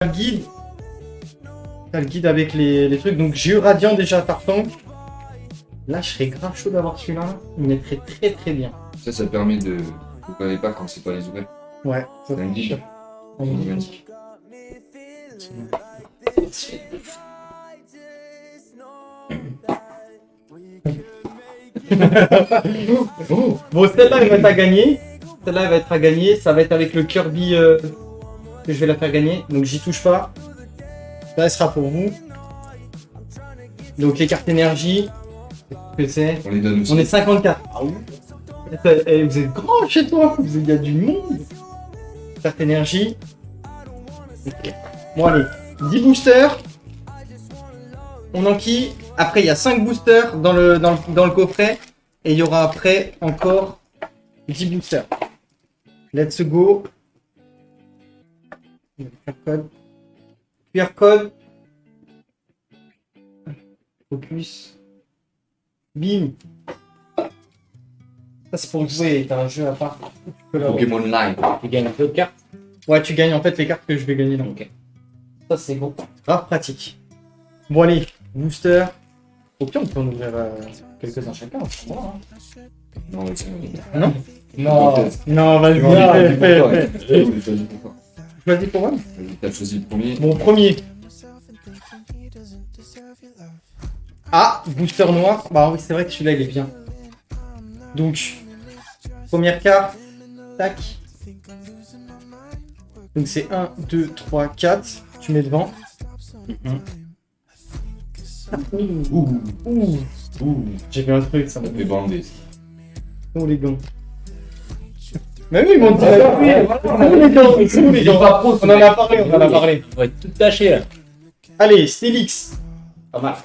le guide. T'as le guide avec les trucs. Donc j'ai eu Radiant déjà partant. Là, je serais grave chaud d'avoir celui-là. Il mettrait très très bien. Ça permet de. Vous ne pas quand c'est pas les ouverts. Ouais. C'est un guide. Magique. Bon, celle-là, elle va être à gagner. Celle-là, elle va être à gagner. Ça va être avec le Kirby que je vais la faire gagner. Donc, j'y touche pas. Ça, elle sera pour vous. Donc, les cartes énergie. Que c'est On les donne aussi. On est 54. Ah oui. Eh, vous êtes grand chez toi. Il y a du monde. Carte énergie. Okay. Bon, allez. 10 boosters. On enquille. Après, il y a 5 boosters dans le coffret. Et il y aura après encore 10 boosters. Let's go. QR code. QR code. Focus. Bim. Ça c'est pour jouer, t'as un jeu à part. Pokémon Live. Tu gagnes un peu de cartes. Ouais, tu gagnes en fait les cartes que je vais gagner. Donc. Ok. Ça c'est bon. Grave pratique. Bon allez, booster. Au pire, on peut en ouvrir quelques-uns chacun. Hein. Non, mais c'est. Non. Non. Non, vas-y, fais. Choisis pour moi. T'as choisi le premier. Bon, premier. Ah, booster noir. Bah oui, c'est vrai que celui-là, il est bien. Donc, première carte. Tac. Donc c'est 1, 2, 3, 4. Tu mets devant. Ouh. J'ai vu un truc, ça m'a Ça fait bander. Oh les gants. Mais oui, ils m'ont dit. Les gants. On en a parlé. On va être tout taché là. Allez, Stélix. Pas mal.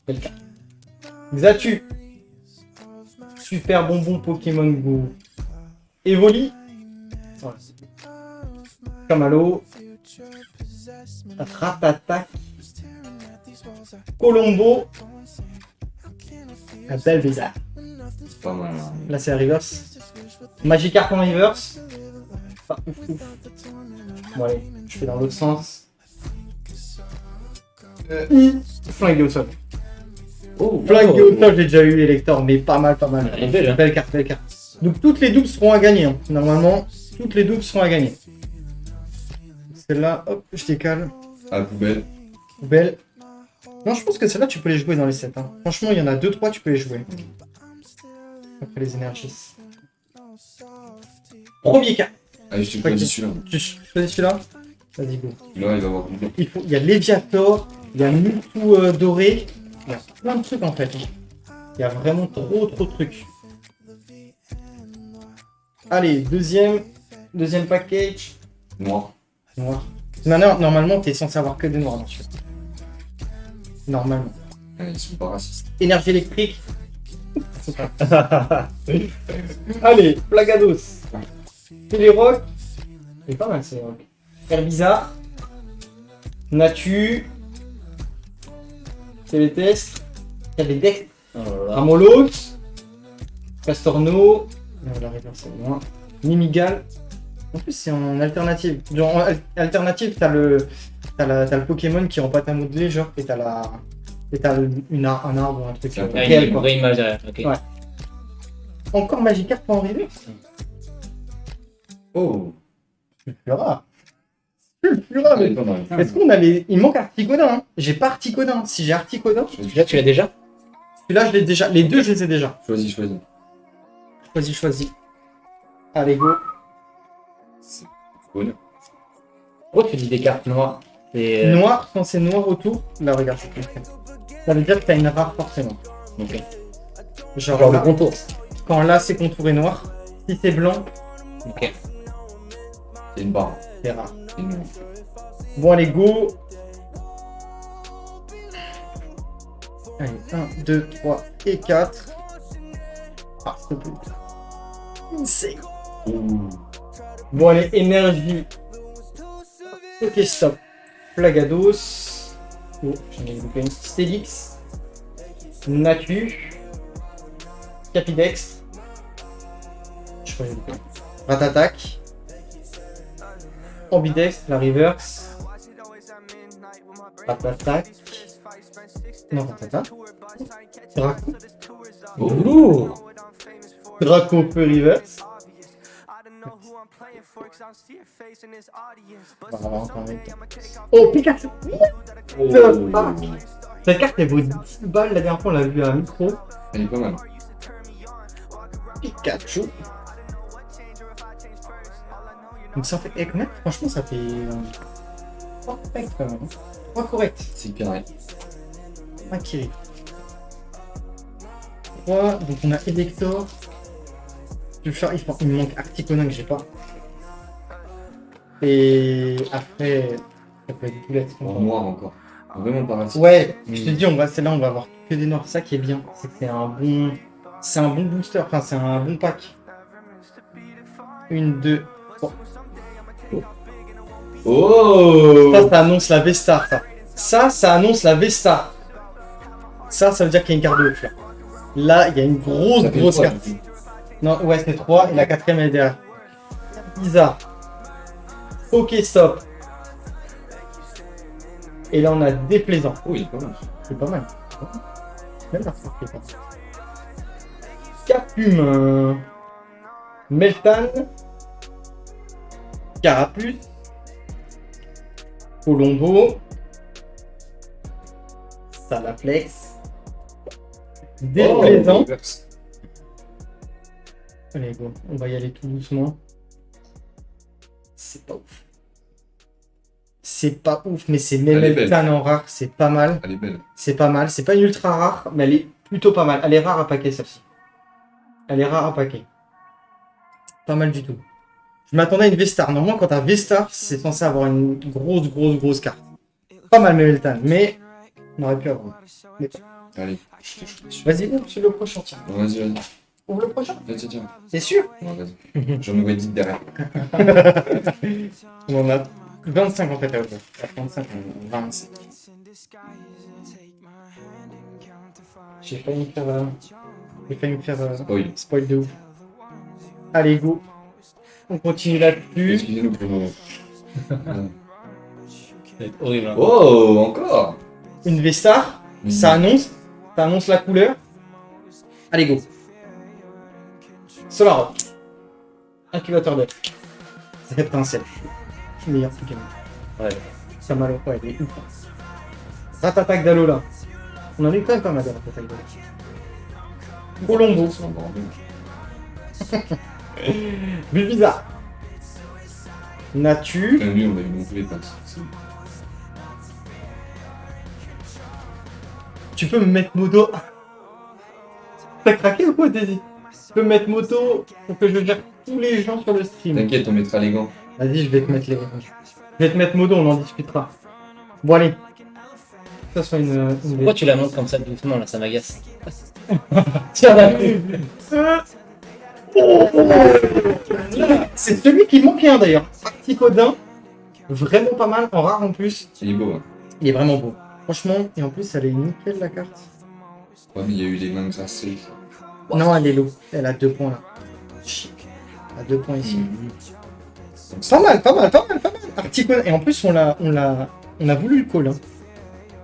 Belle carte. Xatu. Super bonbon Pokémon Go. Evoli. Kamalo. Ratatac. Colombo. Belvezar. C'est pas mal. Hein. Là c'est la reverse. Magikarp en reverse. Pas ouf. Bon allez, je fais dans l'autre sens. Flingué au sol. Oh, Flingué au sol, j'ai déjà eu Elector, mais pas mal. Elle est belle, hein. Belle carte. Donc toutes les doubles seront à gagner. Hein. Normalement, toutes les doubles seront à gagner. Celle-là, hop, je décale. À la poubelle. Poubelle. Non, je pense que celle-là, tu peux les jouer dans les sets. Hein. Franchement, il y en a 2-3, tu peux les jouer. Après les énergies. Premier cas. Allez, je te choisis celui-là. Tu choisis celui-là. Vas-y, go. Là, il va avoir. Il y a Léviator, il y a Mewtwo doré. Il y a plein de trucs en fait. Il y a vraiment trop de trucs. Allez, deuxième package. Noir. Noir. Non, normalement, t'es censé avoir que des noirs dans celui-là. Normalement. Ils sont pas racistes. Énergie électrique. Allez, Plagados. Télérock. C'est pas mal, c'est rock. Herbizarre. Natu. Télétest. Télédex. Oh là là. Ramolos. Castorno. La réponse c'est loin. Mimigal. En plus, c'est en alternative. Genre, en alternative, t'as le Pokémon qui est en pâte à modeler, genre, et t'as un arbre ou un truc. C'est un Ah, réel, une quoi. vraie image derrière. Ok. Ouais. Encore Magikarp pour en reverse. Oh. C'est plus rare. C'est plus rare, mais. Pas mal. Est-ce qu'on a les. Il manque Articodin, hein. J'ai pas Articodin. Si j'ai Articodin, Là, tu l'as déjà. celui-là, je l'ai déjà. Les deux, je les ai déjà. Choisis. Choisis. Allez, go. C'est cool. Pourquoi tu dis des cartes noires? C'est, Noir, quand c'est noir autour. Là, regarde, c'est plus. Ça veut dire que t'as une rare forcément. Ok. Genre, Genre le là, contour. quand là, c'est contouré noir. Si c'est blanc, Ok. C'est une barre. c'est rare. C'est une. Bon, allez, go. Allez, 1, 2, 3 et 4. Ah, s'il te plaît. C'est Ouh. bon, allez, énergie. Ok, stop. Plagados. Oh, j'en ai loupé une. Stélix. Natu. Capidex. Je crois que j'ai loupé. Ratatac. Ambidex, la reverse. Rattatak. Non, Rattatak. Draco. Oh, Lourd. Draco Feu Reverse. On va avoir encore un mec. Oh, Pikachu. oh. Ah. Cette carte, elle vaut 10 balles. La dernière fois, on l'a vu à un micro. Elle est pas mal. Pikachu. Donc ça fait... Eh, combien? Franchement, ça fait... 3 corrects quand même. 3 corrects. C'est hyper vrai. Ok. 3, donc on a Elector. Il me manque Articuno que j'ai pas. Et après, ça peut être Boulette. En noir encore. Vraiment pas raciste. Ouais, je te dis, celle-là, on va avoir que des noirs. Ça qui est bien, c'est que c'est un bon booster, enfin c'est un bon pack. 1, 2, 3. Oh. Ça annonce la V-Star, ça. Ça annonce la V-Star. Ça veut dire qu'il y a une carte de ouf, là. Là, il y a une grosse Ça fait carte. trois, du coup. Non, ouais, c'est 3 et la quatrième elle est derrière. Bizarre. Pokéstop. Et là, on a Déplaisant. Oh, il est pas mal. C'est pas mal. Même la frappe qui est pas mal. Capume. Meltan. Carapuce. Colombo. Salaflex. Déplaisant. Oh, reverse. Allez, go. On va y aller tout doucement. C'est pas ouf. C'est pas ouf, mais c'est même Elle est belle. Meltan en rare, c'est pas mal. Elle est belle. C'est pas mal. C'est pas une ultra rare, mais elle est plutôt pas mal. Elle est rare à paquet, celle-ci. Elle est rare à paquet. Pas mal du tout. Je m'attendais à une V-Star. Normalement, quand t'as V-Star, c'est censé avoir une grosse carte. Pas mal, Meltan, mais on aurait pu avoir. Mais... Allez. Vas-y, ouvre sur le prochain, tiens. Bon, vas-y, vas-y. Ouvre le prochain. Tiens, tiens, tiens. C'est sûr. Ouais, vas-y. J'en aurais dit derrière. On en a 25 en fait à ouvrir. Pas 35, on a 25. J'ai failli me faire Spoil. spoil de ouf. Allez, go. On continue là-dessus. Excusez-nous pour le moment. C'est horrible. Hein. Oh, encore. Une V-Star. Ça annonce la couleur. Allez, go. Solar. Incubateur d'œuf. Reptincelle. Meilleur Pokémon. Ouais. Ça m'a l'air, ouais, il est ouf. Ratatak d'Alola. On en a eu quand même pas mal de Ratatak d'Alola. Colombo. C'est encore mieux. Bulbizarre. Natu. Lui, on a eu non plus les pattes. Tu peux me mettre moto. T'as craqué ou quoi, Daisy? Tu peux me mettre moto pour que je gère tous les gens sur le stream. T'inquiète, on mettra les gants. Vas-y, je vais te mettre les. Je vais te mettre moto, on en discutera. Bon, allez. Ça soit une Pourquoi tu la montes comme ça doucement là, ça m'agace. Tiens, là. C'est celui qui manquait un d'ailleurs. Articodin. Vraiment pas mal, en rare en plus. Il est beau, hein. Il est vraiment beau. Franchement, et en plus, elle est nickel la carte. Ouais, mais il y a eu les mains grassées. Non, elle est low. Elle a 2 points là. Elle a 2 points ici. Donc, Pas mal. Articodin. Et en plus, on a voulu le call. Hein.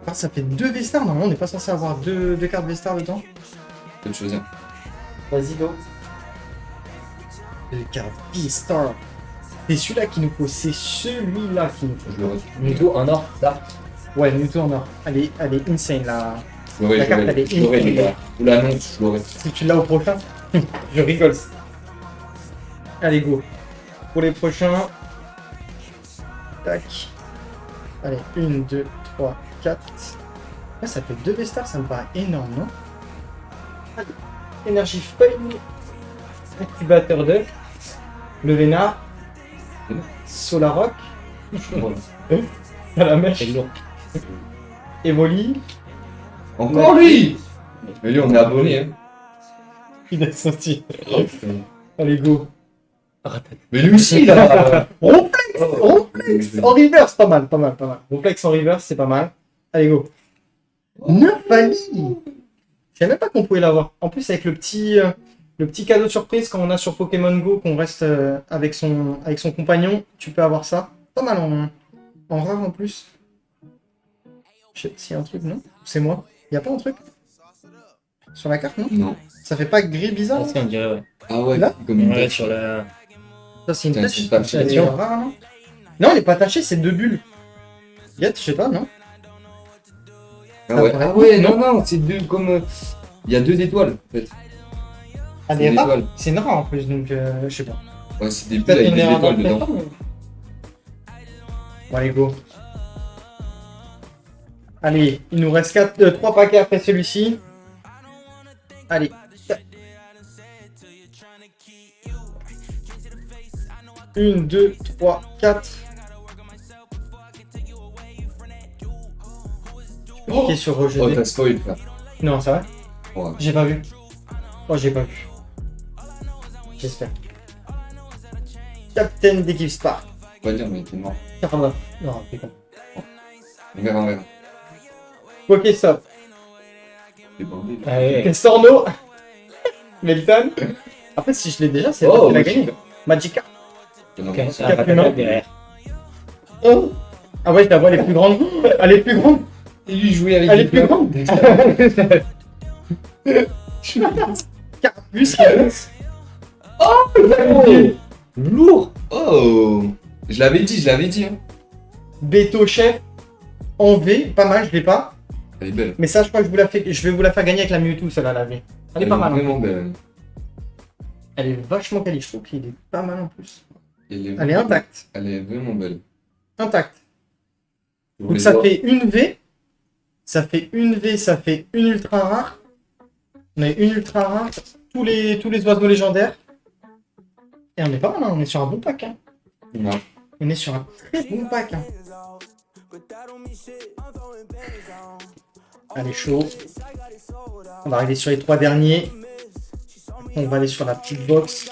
Ah, ça fait 2 V-Stars. Normalement, on n'est pas censé avoir deux cartes V-Star dedans. peut te choisir. Vas-y, go. 2 cartes V-Star. C'est celui-là qu'il nous faut. C'est celui-là qu'il nous faut. Je l'aurais. Muto en or, ça. Ouais, Mewtwo en or. Elle est insane là. Je l'aurais, La je carte, l'aurais. elle est Je l'aurais, inutile. les gars. Vous l'annonce, je l'aurais. Si tu l'as au prochain, je rigole. Allez, go. Pour les prochains. Tac. Allez, 1, 2, 3, 4. Ah, ça fait 2 V-Stars, ça me paraît énorme, non? Allez. Énergie feuille. Incubateur d'œuf. Le Vénard. Solarock. Voilà. À la mèche. C'est lourd. Evoli. Encore lui. Mais lui, on est abonné, hein. Il est sorti. Allez, go. Mais lui aussi, là. Ronflex. Ronflex en reverse, pas mal. Ronflex en reverse, c'est pas mal. Allez, go. 9 Ali. Je savais même pas qu'on pouvait l'avoir. En plus, avec le petit cadeau surprise quand on a sur Pokémon Go, qu'on reste avec son compagnon, tu peux avoir ça. Pas mal en rare en plus. Je sais pas s'il y a un truc, non? C'est moi. Y a pas un truc? Sur la carte, non? Non. Ça fait pas gris bizarre? Parce qu'on dirait, ouais. Ah ouais, Là comme une Ouais, tache. sur le. Ça, c'est une Putain, tache. c'est pas taché. Elle est rare, non? Non, elle est pas tachée, c'est deux bulles. Yet, je sais pas, non? Ah ouais, Ça ah ouais, non, non, c'est deux comme. Il y a deux étoiles en fait. Elle C'est est une rare. étoile. C'est une rare en plus, donc je sais pas. Ouais, c'est des bulles Peut-être avec une des erreur étoiles dedans. d'impression, mais- Bon, allez, go. Allez, il nous reste 3 paquets après celui-ci. Allez. 1, 2, 3, 4. Oh, Qui est sur oh rejeté. t'as spoil, frère. Non, c'est vrai? Ouais. J'ai pas vu. Oh, j'ai pas vu. J'espère. Captain d'équipe Spark. Faut pas dire, mais t'es mort. 49. Non, c'est con. On verra. Pokéstop. T'es bandé. là. Allez. Storno. Melton. Après, si je l'ai déjà, c'est Oh, la ouais, gagné. Magica. Non, Ok, non, c'est un Capulin. patata derrière. Oh. Ah ouais, je la vois, elle est plus grande. Elle est plus grande. Et lui jouer avec Elle est des plus fleurs. grande. Carapuce. Lourd. Oh. Je l'avais dit. Hein. Beto Chef. En V, pas mal, je l'ai pas. Elle est belle. Mais ça, je crois que je vais vous la faire gagner avec la Mewtwo, celle-là, la V. Elle est pas mal. Hein. Vraiment belle. Elle est vachement quali, je trouve qu'il est pas mal en plus. Elle est Elle est intacte. Elle est vraiment belle. Intacte. Pour Donc les ça doigts. fait une V. Ça fait une V, ça fait une ultra rare. On a une ultra rare. Tous les oiseaux légendaires. Et on est pas mal, hein. On est sur un bon pack. Hein. Non. On est sur un très bon pack. Hein. Allez, chaud. On va arriver sur les 3 derniers. On va aller sur la petite box.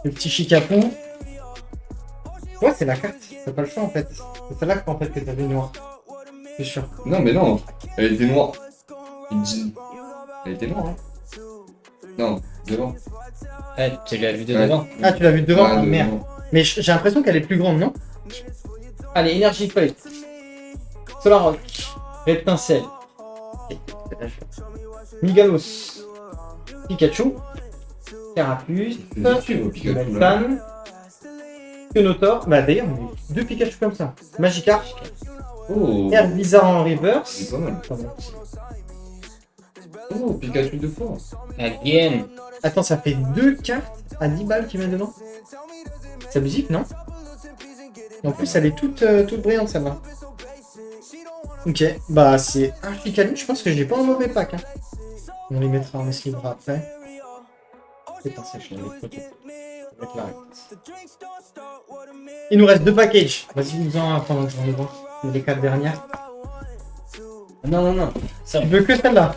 Le petit chicapou. Ouais, c'est la carte. T'as pas le choix en fait. C'est celle-là en fait que t'avais noir. C'est sûr. Non, mais non. Elle était noire. Il dit. Elle était noire, hein. Non, devant. Ouais, tu l'as vu de Ouais. devant. Ah, tu l'as vu de devant? Ouais, Ah, devant. merde. Mais j'ai l'impression qu'elle est plus grande, non? Allez, Energy Fight. Solar Rock. Reptincelle. Migalos. Pikachu. Carapuce. Pikachu, Pikachu, là. Meltan. Kenotor. Bah d'ailleurs, on a eu 2 Pikachu comme ça. Magikarp. Oh. Herbizarre en C'est reverse. pas mal. Pardon. Oh, Pikachu de fois. Again. Attends, ça fait 2 cartes à 10 balles qui mettent dedans? C'est abusif, non? Et en plus, elle est toute brillante, celle-là. Ok, bah c'est archi quali. Je pense que je l'ai pas en mauvais pack. Hein. On les mettra en libre après. Putain, c'est chiant, les photos. Ça va être la réponse. Il nous reste 2 packages. Vas-y, nous en pendant que j'en ai voir. Les 4 dernières. Non. Ça, Tu veux que celle-là?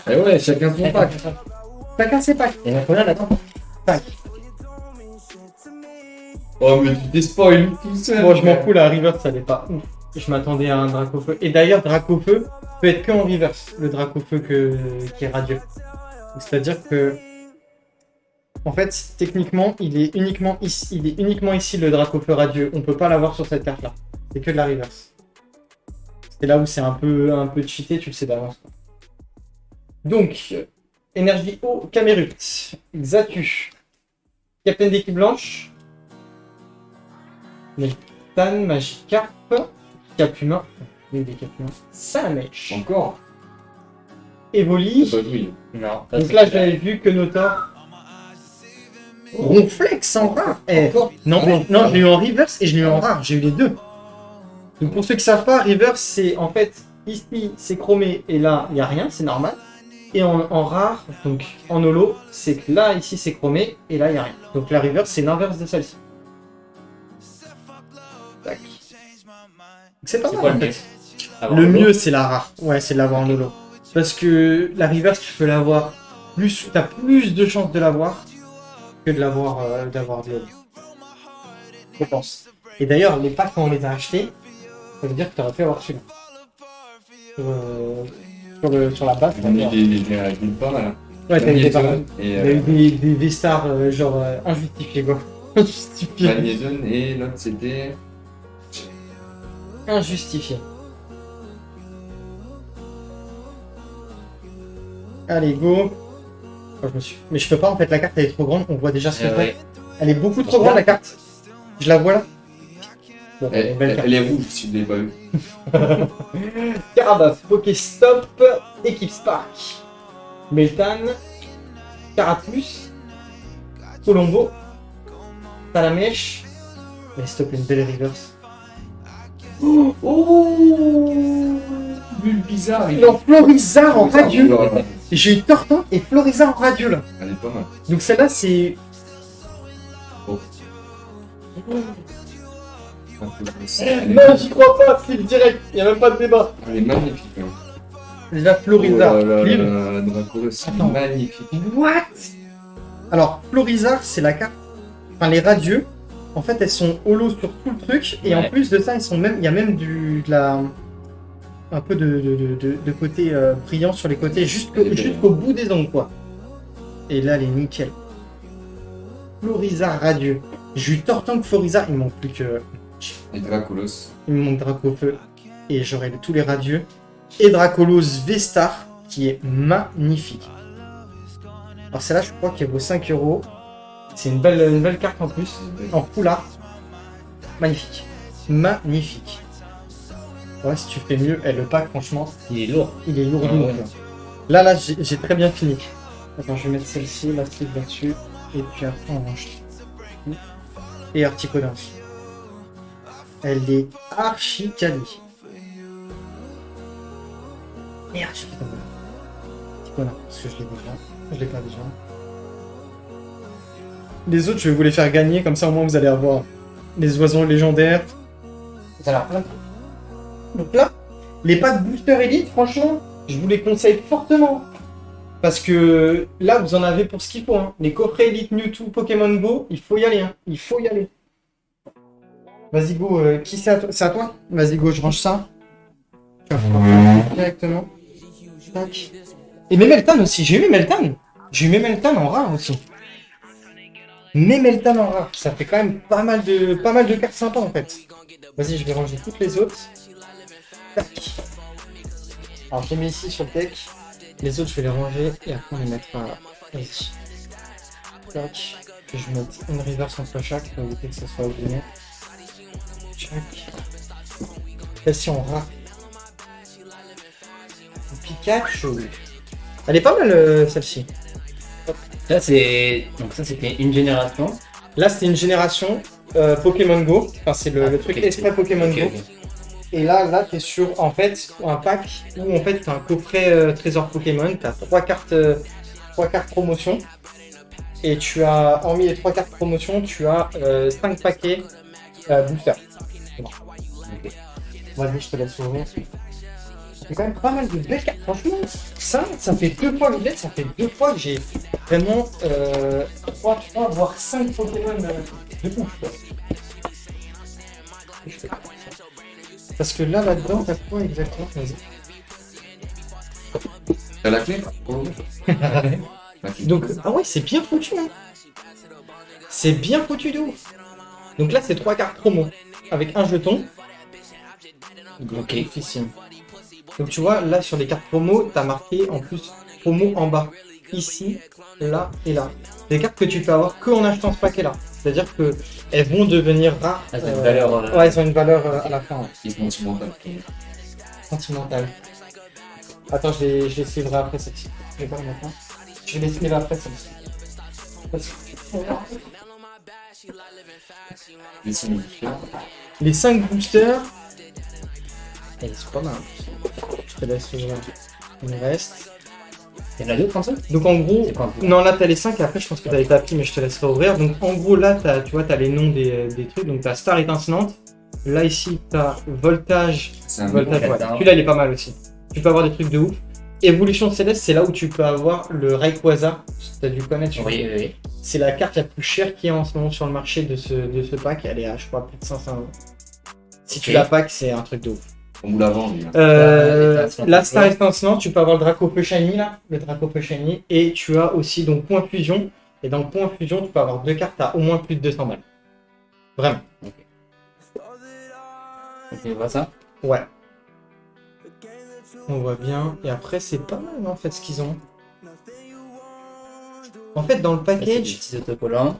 Eh ouais, chacun son pack. Chacun ses packs. il y en a combien là-dedans? 5. Oh, mais tu t'es spoil tout seul. Bon, je m'en fous, la reverse, ça n'est pas ouf. Je m'attendais à un Dracofeu. Et d'ailleurs, Dracofeu peut être que en reverse, le Dracofeu qui est radieux. C'est-à-dire que, en fait, techniquement, il est uniquement ici le Dracofeu radieux. On peut pas l'avoir sur cette carte-là. C'est que de la reverse. C'est là où c'est un peu cheaté, tu le sais d'avance. Donc, Énergie eau, Camerupt, Xatu, Captain d'équipe blanche, Meltan, Magikarp, Capumin, des Capumin, Salamèche, Encore. Evoli. Pas joué. Non. pas Donc ça. là, j'avais vu que Notor. Ronflex en rare. Eh, Encore. non, mais, non, je l'ai eu en reverse et je l'ai eu en rare. J'ai eu les deux. Donc pour ceux qui savent pas, reverse, c'est en fait ici c'est chromé et là il n'y a rien, c'est normal. Et en rare, donc en holo, c'est que là ici c'est chromé et là il n'y a rien. Donc la reverse c'est l'inverse de celle-ci. Tac. C'est pas C'est mal quoi en le fait. mieux Avoir Le l'eau. mieux c'est la rare. Ouais, c'est de l'avoir en holo. Parce que la reverse tu peux l'avoir plus, t'as plus de chances de l'avoir que de l'avoir d'avoir de l'holo. Je pense. Et d'ailleurs les packs quand on les a achetés, ça veut dire que tu aurais pu avoir celui-là. Sur la base, On a mis des pas mal. Hein. ouais, t'as eu des pas mal. Magnézone et T'as eu des V-Stars genre injustifiés quoi. Injustifiés. Magnézone et l'autre c'était. Injustifiés. Allez, go. Oh, mais je peux pas, en fait, la carte, elle est trop grande. On voit déjà ce que Ouais. Elle est beaucoup trop grande, la carte. Je la vois là. Bon, Elle, belle carte. elle est rouge si vous l'avez pas vu. Carabas, Pokéstop, Équipe Spark, Meltan, Carapuce, Colombo, Salamèche. Mais s'il te plaît, une belle reverse. Oh, bulle bizarre. Non, Florizard en Bizarre, radieux. voilà. J'ai eu Tortan et Florizard en radieux là. Elle est pas mal. Donc celle-là, c'est. Oh. Non, j'y crois pas, c'est direct, y a même pas de débat. Elle est magnifique. Hein. Déjà, Florizard. Oh là là Clean. là là, Dracolos, c'est Attends. magnifique. What? Alors, Florizard, c'est la carte. Enfin, les radieux, en fait, elles sont holo sur tout le truc. Et en Ouais. plus de ça, elles sont même. Il y a même de la. Un peu de côté brillant sur les côtés, jusqu'au bout des ongles, quoi. Et là, elle est nickel. Florizard radieux. J'ai eu Tortank Florizard, il me manque plus que. Et Dracolos. Il me manque Dracofeu. Et j'aurai tous les radieux. Et Dracolos V-Star, qui est magnifique. Alors celle-là, je crois qu'elle vaut 5 €. C'est une belle carte en plus. En full art. Magnifique. Magnifique. Ouais, si tu fais mieux, le pack, franchement, Il est lourd. il est lourd. Ah ouais. Là, j'ai très bien fini. Attends, je vais mettre celle-ci, la slip là-dessus. Et puis après, on range. Et Articulence. Elle est archi quali. Merde, j'ai fait tomber. Articulence, parce que je l'ai déjà. Je l'ai pas déjà. Les autres, je vais vous les faire gagner, comme ça au moins vous allez avoir les oiseaux légendaires. Vous allez avoir plein de trucs. Donc là, les packs Booster Elite, franchement, je vous les conseille fortement. Parce que là, vous en avez pour ce qu'il faut. Hein. Les coffrets Elite Mewtwo Pokémon Go, il faut y aller. Hein. Il faut y aller. Vas-y, go. Qui c'est à toi? C'est à toi? Vas-y, go, je range ça. Directement. Tac. Et Memeltan aussi. J'ai eu Memeltan. J'ai eu Memeltan en rare aussi. Memeltan en rare. Ça fait quand même pas mal de cartes sympas en fait. Vas-y, je vais ranger toutes les autres. Tac. Alors, je les mets ici sur le deck. Les autres, je vais les ranger et après, on les mettra ici. Tac. Et je vais mettre une reverse entre chaque pour éviter que ça soit oublié. Tac. Celle-ci, on rare. Pikachu. Elle est pas mal, celle-ci. Ça, c'est. Donc, ça, c'était une génération. Là, c'était une génération Pokémon Go. Enfin, c'est le truc ok, exprès Pokémon ok, Go. ok. Et là, tu es sur en fait un pack où en fait tu as un coffret trésor Pokémon, tu as 3 cartes promotion. Et tu as, hormis les 3 cartes promotion, tu as 5 paquets booster. C'est bon. Ok. Vas-y, je te laisse ouvrir. C'est quand même pas mal de belles cartes. Franchement, ça fait 2 fois que je l'ai, ça fait 2 fois que j'ai vraiment 3, voire 5 Pokémon de ouf. Quoi. Parce que là-dedans, t'as quoi exactement? Vas-y. T'as la clé? Oh. La clé. Donc, ah ouais, c'est bien foutu, hein. C'est bien foutu de ouf. Donc là, c'est 3 cartes promo avec un jeton. Ok. Oufissime. Donc tu vois, là sur les cartes promo, t'as marqué en plus promo en bas. Ici, là et là. Des cartes que tu peux avoir que en achetant ce paquet-là. C'est-à-dire que elles vont devenir rares. Ah, c'est une valeur. Ouais, elles ont une valeur à la fin. Ouais. Ils sont sentimentaux. Sentimentale. Attends, je les suivrai après celle-ci. Je vais pas la mettre là. Je vais les suivre après celle-ci. Parce que- Ils sont différents. Les 5 boosters. Elles sont pas mal. Je te laisse ouvrir. Il me reste. Il y en a d'autres en dessous? Donc en gros, C'est pas non là t'as les 5 et après je pense que t'as les tapis mais je te laisserai ouvrir. Donc en gros là tu vois t'as les noms des trucs. Donc t'as Star étincelante. Là ici t'as Voltage. C'est un Voltage bon ouais. catin. Celui-là il est pas mal aussi. Tu peux avoir des trucs de ouf. Évolution Céleste c'est là où tu peux avoir le Rayquaza. T'as dû connaître. Oui, oui, oui. C'est la carte la plus chère qu'il y a en ce moment sur le marché de ce pack. Elle est à je crois plus de 500 €. Si tu Ok. la pack c'est un truc de ouf. On vous la vend, lui. La Star étincelante, tu peux avoir le Dracofeu Shiny là, le Dracofeu Shiny, et tu as aussi donc Point Fusion. Et dans le Point Fusion, tu peux avoir 2 cartes à au moins plus de 200 balles. Vraiment. Ok, on voit ça. Ouais. On voit bien. Et après, c'est pas mal en fait ce qu'ils ont. En fait, dans le Ça, c'est des package, petits autocollants.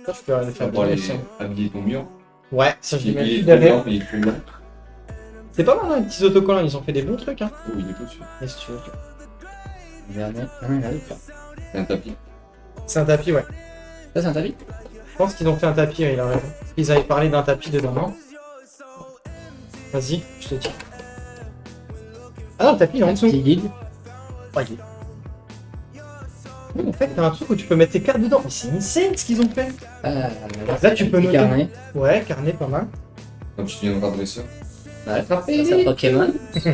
ça, je peux aller faire Pour bien aller aussi. habiller ton mur. Ouais, ça je Il les mets est plus trop derrière. blanc, mais il est plus blanc. C'est pas mal, hein, les petits autocollants, ils ont fait des bons trucs, hein. Oh, il est tout dessus. Qu'est-ce que tu veux. Le dernier. Ah non, il y en a d'autres, là. C'est un tapis. C'est un tapis, ouais. Ça, c'est un tapis? Je pense qu'ils ont fait un tapis, il a raison. Parce qu'ils avaient parlé d'un tapis dedans, non? Vas-y, je te dis. Ah non, le tapis il est en Un dessous. petit guide. Ouais, il est- En fait, t'as un truc où tu peux mettre tes cartes dedans. Mais c'est insane ce qu'ils ont fait. Là, tu peux petit noter. carnet. Ouais, carnet, pas mal. Quand tu deviendras dresseur. Ouais, ça, c'est Pokémon. C'est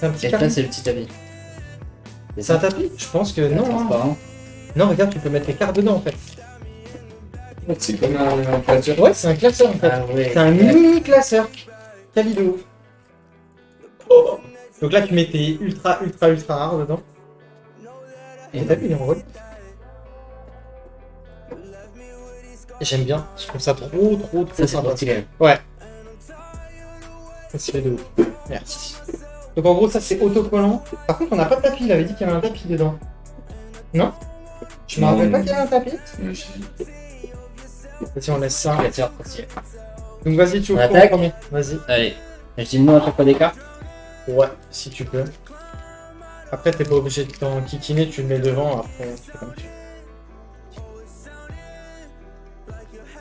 un petit Et carnet. ça, c'est le petit tapis. C'est un tapis? Je pense que non. Hein. Transparent. Non, regarde, tu peux mettre tes cartes dedans en fait. C'est comme un classeur. Ouais, c'est un classeur en fait. Ah ouais. C'est un mini classeur. Quali de ouf. Donc là, tu mets tes ultra rares dedans. Et t'as vu, il est en rôle. J'aime bien. Je trouve ça trop Ça, c'est sympa. trop stylé. Ouais. Ça se fait de ouf. Merci. Donc en gros, ça c'est autocollant. Par contre, on n'a pas de tapis. Il avait dit qu'il y avait un tapis dedans. Non? Je me Non. rappelle pas qu'il y avait un tapis. Je Vas-y, on laisse ça. Tu vas tirer trop stylé. Donc vas-y, tu On ouvres ton attaque. premier. Vas-y. Allez. Je dis le nom à chaque fois des cartes. Ouais, si tu peux. Après, t'es pas obligé de t'en kikiner, tu le mets devant, après, tu fais comme tu veux.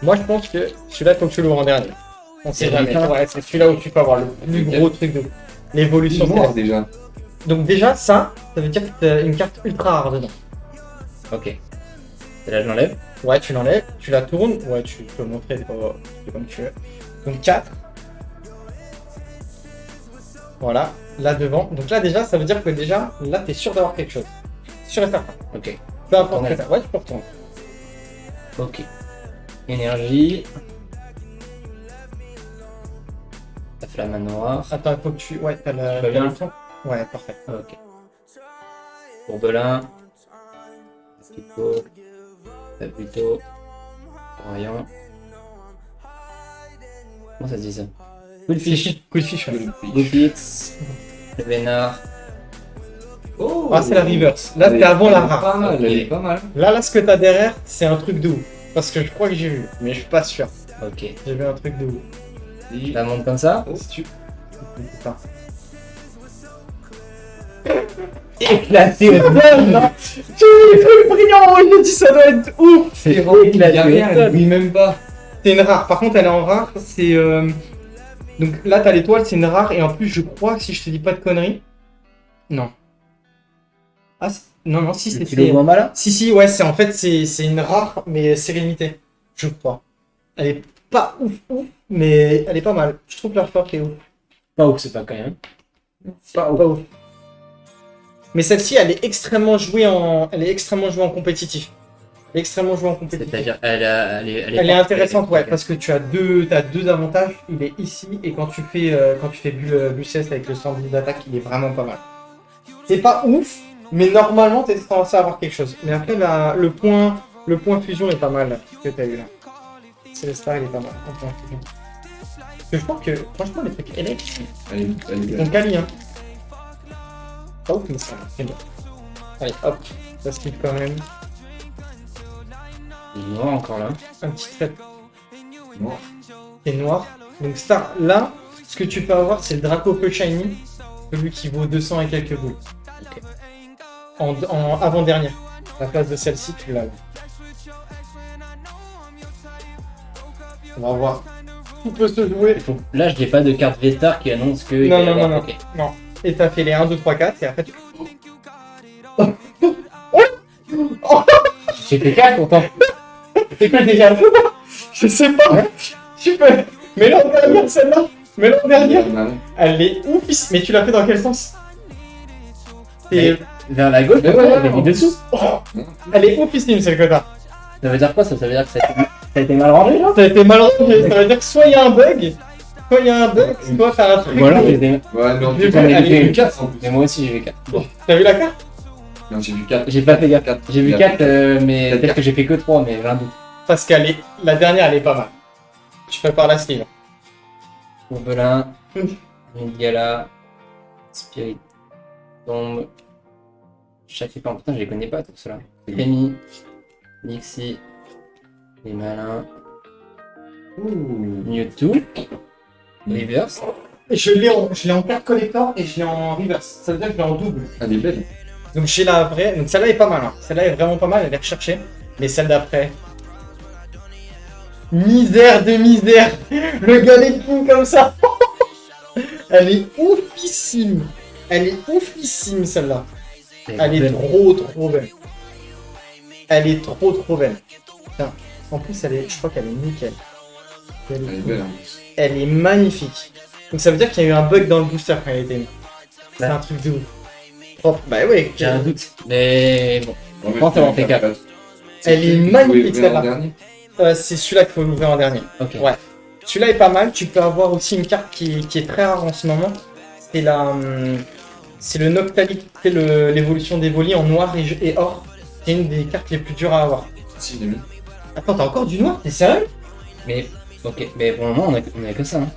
Moi, je pense que celui-là, faut que tu l'ouvres en dernier. On sait C'est jamais. vrai. Ouais, c'est celui-là où tu peux avoir le plus gros truc de l'évolution. suis mort déjà. Donc déjà, ça veut dire que t'as une carte ultra rare dedans. Ok. Et là, je l'enlève. Ouais, tu l'enlèves, tu la tournes. Ouais, tu peux montrer, tu fais comme tu veux. Donc 4. Voilà, là devant. Donc là déjà, ça veut dire que déjà, là, t'es sûr d'avoir quelque chose. Sûr et certain. Ok. Peu importe Retourner. que t'as. Ouais, tu peux retourner. Ok. Énergie. La flamme noire. Attends, il faut que tu... Ouais, t'as la... Tu vas bien le son. Ouais, parfait. Ok. Courbelin. Pico. Plutôt. Orion. Comment ça se dit ça? Goldfish. Goldfish, ouais. Goldfish. Le Vénard. Oh, Ah, c'est la reverse. Là, c'est avant la rare. Pas mal, elle est pas mal. Là, ce que t'as derrière, c'est un truc de ouf. Parce que je crois que j'ai vu, mais je suis pas sûr. Ok. J'ai vu un truc de ouf. Je la monte comme ça. Si tu... Putain. Éclaté au sol. J'ai le brillant, il a dit ça doit être ouf. C'est Il y a éclaté rien, au elle sol. brille même pas. C'est une rare. Par contre, elle est en rare. C'est... Donc là, t'as l'étoile, c'est une rare. Et en plus, je crois que si je te dis pas de conneries... Non. Ah, non, non, si, Tu le vois en bas là? Si, ouais, c'est en fait, c'est une rare, mais c'est limitée, je crois. Elle est pas ouf, mais elle est pas mal. Je trouve l'artwork est ouf. Pas ouf, c'est pas quand même. Pas ouf. Mais celle-ci, elle est extrêmement jouée en compétitif. Elle est extrêmement jouée en compétitif. C'est-à-dire, elle Elle est intéressante, ouais, parce que tu as t'as deux avantages. Il est ici, et quand tu fais bulle CS avec le standard d'attaque, il est vraiment pas mal. C'est pas ouf, mais normalement, t'es censé avoir quelque chose. Mais après, le point fusion est pas mal que t'as eu là. Célestar, il est pas mal. En point fusion. Parce que je pense que, franchement, les trucs électriques, Elle est ils bien. sont quali, hein. Pas ouf, mais c'est bien. Allez, hop, ça skip quand même. Il est noir encore là. Un petit trait Non. qui est noir. Donc Star, là, ce que tu peux avoir, c'est le Draco peu shiny, celui qui vaut 200 et quelques boules. Ok. En avant-dernière. À la place de celle-ci, tu l'as. On va voir. Tout peut se jouer. Là, je n'ai pas de carte Vétar qui annonce que. il Non, va y non, avoir- non, ok. non. Et t'as fait les 1, 2, 3, 4 et après tu... J'ai fait 4 pourtant. C'est quoi déjà? Je sais pas. Tu peux... Mais l'an dernier, celle-là. Mais l'an dernier, elle est ouf. Mais tu l'as fait dans quel sens? Mais- Vers la gauche, Mais pourquoi ouais, j'ai mis dessous. Oh, elle est oufissime celle que t'as. Ça veut dire quoi ça? Ça veut dire que ça a été mal rangé là? Ça a été mal rangé. Ça veut dire que soit il y a un bug, soit t'as un truc. Ou alors j'ai des. Ouais, mais en J'ai tout cas, vu, elle elle est est vu 4 en plus. Mais moi aussi j'ai vu 4. T'as vu la carte? Non, j'ai vu 4. J'ai pas fait gaffe. Quatre. J'ai vu Il y a 4, mais Quatre. peut-être que j'ai fait que 3, mais j'ai un doute. Parce qu'elle est... La dernière, elle est pas mal. Je prépare la sleeve. Courbelin, Nindiala, Spirit, Tombe, Chaque équipement, putain, je les connais pas, tout cela. Rémi, Nixie, les malins, Mewtwo, Reverse. Je l'ai en carte collector et je l'ai en reverse. Ça veut dire que je l'ai en double. Elle est belle. Donc j'ai la vraie. Donc celle-là est pas mal. Hein. Celle-là est vraiment pas mal, elle est recherchée. Mais celle d'après. Misère de misère. Le gars est fou comme ça. Elle est oufissime. Elle est oufissime celle-là. Elle est trop belle. Elle est trop belle. Putain. En plus, je crois qu'elle est nickel. Elle est belle. Hein. Elle est magnifique. Donc ça veut dire qu'il y a eu un bug dans le booster quand elle était mise. C'est un truc de ouf. Propre. Bah oui. J'ai un doute. Mais bon. En fait, Pense avoir fait cap. Elle est magnifique celle-là. Dernier. C'est celui-là qu'il faut l'ouvrir en dernier. Ok. Ouais. Celui-là est pas mal. Tu peux avoir aussi une carte qui est très rare en ce moment. C'est la. C'est le Noctali. C'est l'évolution d'Evoli en noir et or. C'est une des cartes les plus dures à avoir. Si, je l'ai mis. Attends, t'as encore du noir? T'es sérieux? Mais, ok. Mais pour le moment, on a que ça. Hein.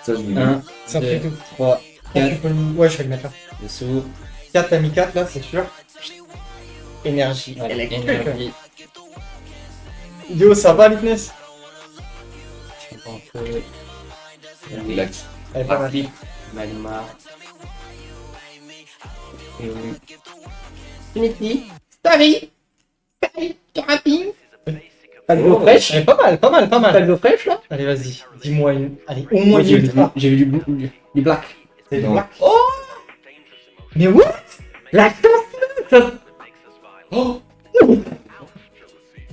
Ça, je l'ai mis. 1, C'est un 2, truc de- 3, 4 Ouais, je vais le mettre là. dessous. 4, t'as mis 4 là, c'est sûr. Énergie. Ouais, électrique. énergie. Yo, ça va, Litness? Je comprends un peu. Black. Elle est pas mal. Flip, Magmar. Unity. Starry. Carapine. Pas de l'eau fraîche. Elle est pas mal, pas mal, pas Pas mal. de l'eau fraîche là. Allez, vas-y. Dis-moi une. Allez, au moins J'ai une ultra. vu du black. C'est Non. black. Oh! Mais what? La chance. Oh,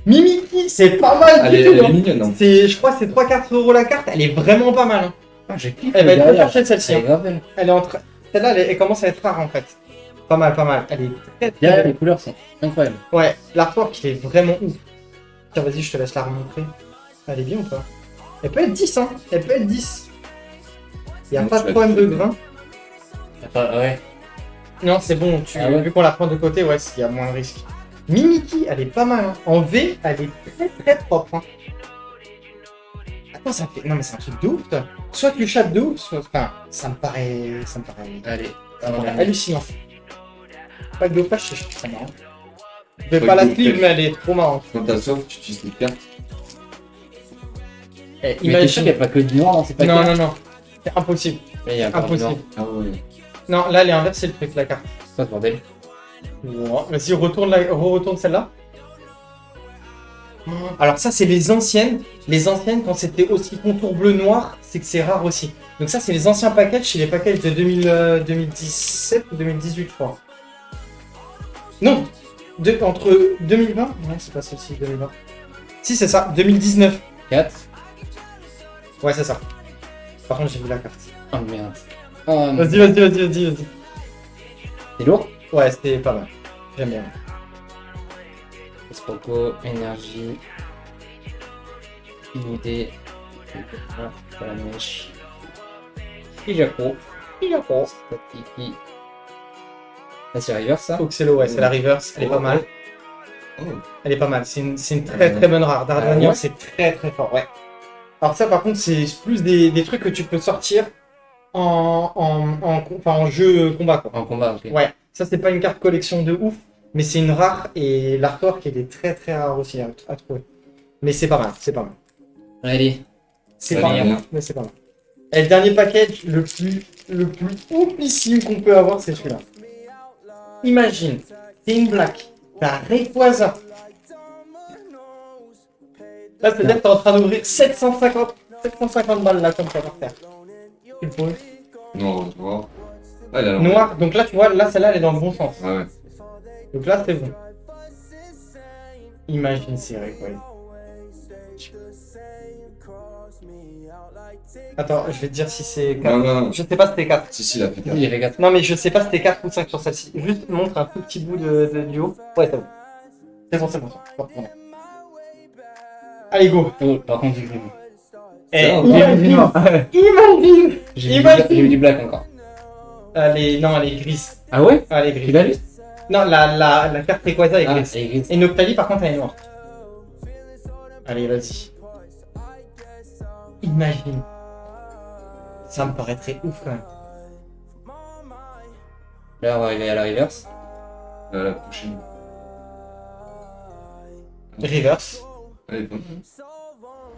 Mimiki, c'est pas mal elle du est, tout. elle est Hein. mignonne. Hein. Je crois que c'est 3-4 euros la carte. Elle est vraiment pas mal. Hein. Ah, j'ai kiffé. Elle va être recherchée celle-ci. Elle est Hein. grave belle. Elle est entre. Celle-là, elle commence à être rare en fait. Pas mal, pas mal. Elle est très très Derrière, belle. les couleurs sont incroyables. Ouais, l'artwork il est vraiment ouf. Tiens, vas-y, je te laisse la remontrer. Elle est bien ou pas? Elle peut être 10, hein. Elle peut être 10. Il a Non, pas tu de vas problème te- de grain. Attends, ouais. Non, c'est bon. Ah ouais. Vu qu'on la prend de côté, ouais, il y a moins de risque. Mimiki, elle est pas mal. Hein. En V, elle est très très propre. Hein. Attends, ça fait. Non, mais c'est un truc de ouf, toi. Soit tu chapes de ouf, soit. Enfin, ça me paraît. Allez. Ça me paraît hallucinant. Pas de dopage, c'est marrant. Je vais Pas pas de la dopage. suivre, mais elle est trop marrante. Quand t'as soif, tu utilises les cartes. Mais t'es sûr qu'il n'y a pas que du noir dans ces paquets? Non, non, non. C'est impossible. Il y a encore du noir. Impossible. Ah ouais. Non, là, elle est inversée le truc, la carte. C'est quoi ce bordel? Wow. Vas-y, retourne celle-là. Alors ça, c'est les anciennes. Les anciennes, quand c'était aussi contour bleu-noir, c'est que c'est rare aussi. Donc ça, c'est les anciens packages. C'est les packages de 2017 ou 2018, je crois. Non, entre 2020. Non, c'est pas celle-ci, 2020. Si, c'est ça, 2019. 4. Ouais, c'est ça. Par contre, j'ai vu la carte. Oh merde. Oh, Vas-y. c'est lourd. Ouais, c'était pas mal. J'aime bien. Esproco, énergie. Inudé. Pas la mèche. Ijako. Statiki. Là, c'est River ça. Oxelo, ouais, c'est la reverse. Elle est pas mal. Oh. Elle est pas mal. C'est une très très bonne rare. Dardanian, ouais. c'est très très fort, ouais. Alors ça, par contre, c'est plus des trucs que tu peux sortir en jeu combat, quoi. En combat, ok. Ouais, ça, c'est pas une carte collection de ouf, mais c'est une rare et l'artwork, il est très très rare aussi à trouver. Mais c'est pas mal, c'est pas mal. Allez. C'est Ouais, pas bien. mal, mais c'est pas mal. Et le dernier package, le plus oufissime qu'on peut avoir, c'est celui-là. Imagine, t'es une black, t'as Rayquaza. Là, c'est-à-dire que t'es en train d'ouvrir 750 balles là, comme ça, par terre. Tu le poses. Noir, noir. Ah, elle a l'air- Noir, donc là, tu vois, là, celle-là, elle est dans le bon sens. Ah ouais. Donc là, c'est bon. Imagine, c'est Rayquaza. Attends, je vais te dire si c'est 4. Non. Je sais pas si c'est 4. Si, il a fait Il y avait 4. Non, mais je sais pas si c'était 4 ou 5 sur celle-ci. Juste montre un tout petit bout de du haut. Ouais, c'est bon. C'est bon. Je peux retourner. Allez, go. Oh, par contre, j'ai vu. Eh, Non, imagine. J'ai vu du black encore. Elle est grise. Ah ouais? Elle est Tu grise. l'as vu? Non, la carte Rayquaza est Ah, grise. c'est gris. Et Noctali, par contre, elle est noire. Allez, vas-y. Imagine. Ça me paraîtrait ouf quand même. Là, on va arriver à la reverse. La prochaine. Reverse. Allez, bon.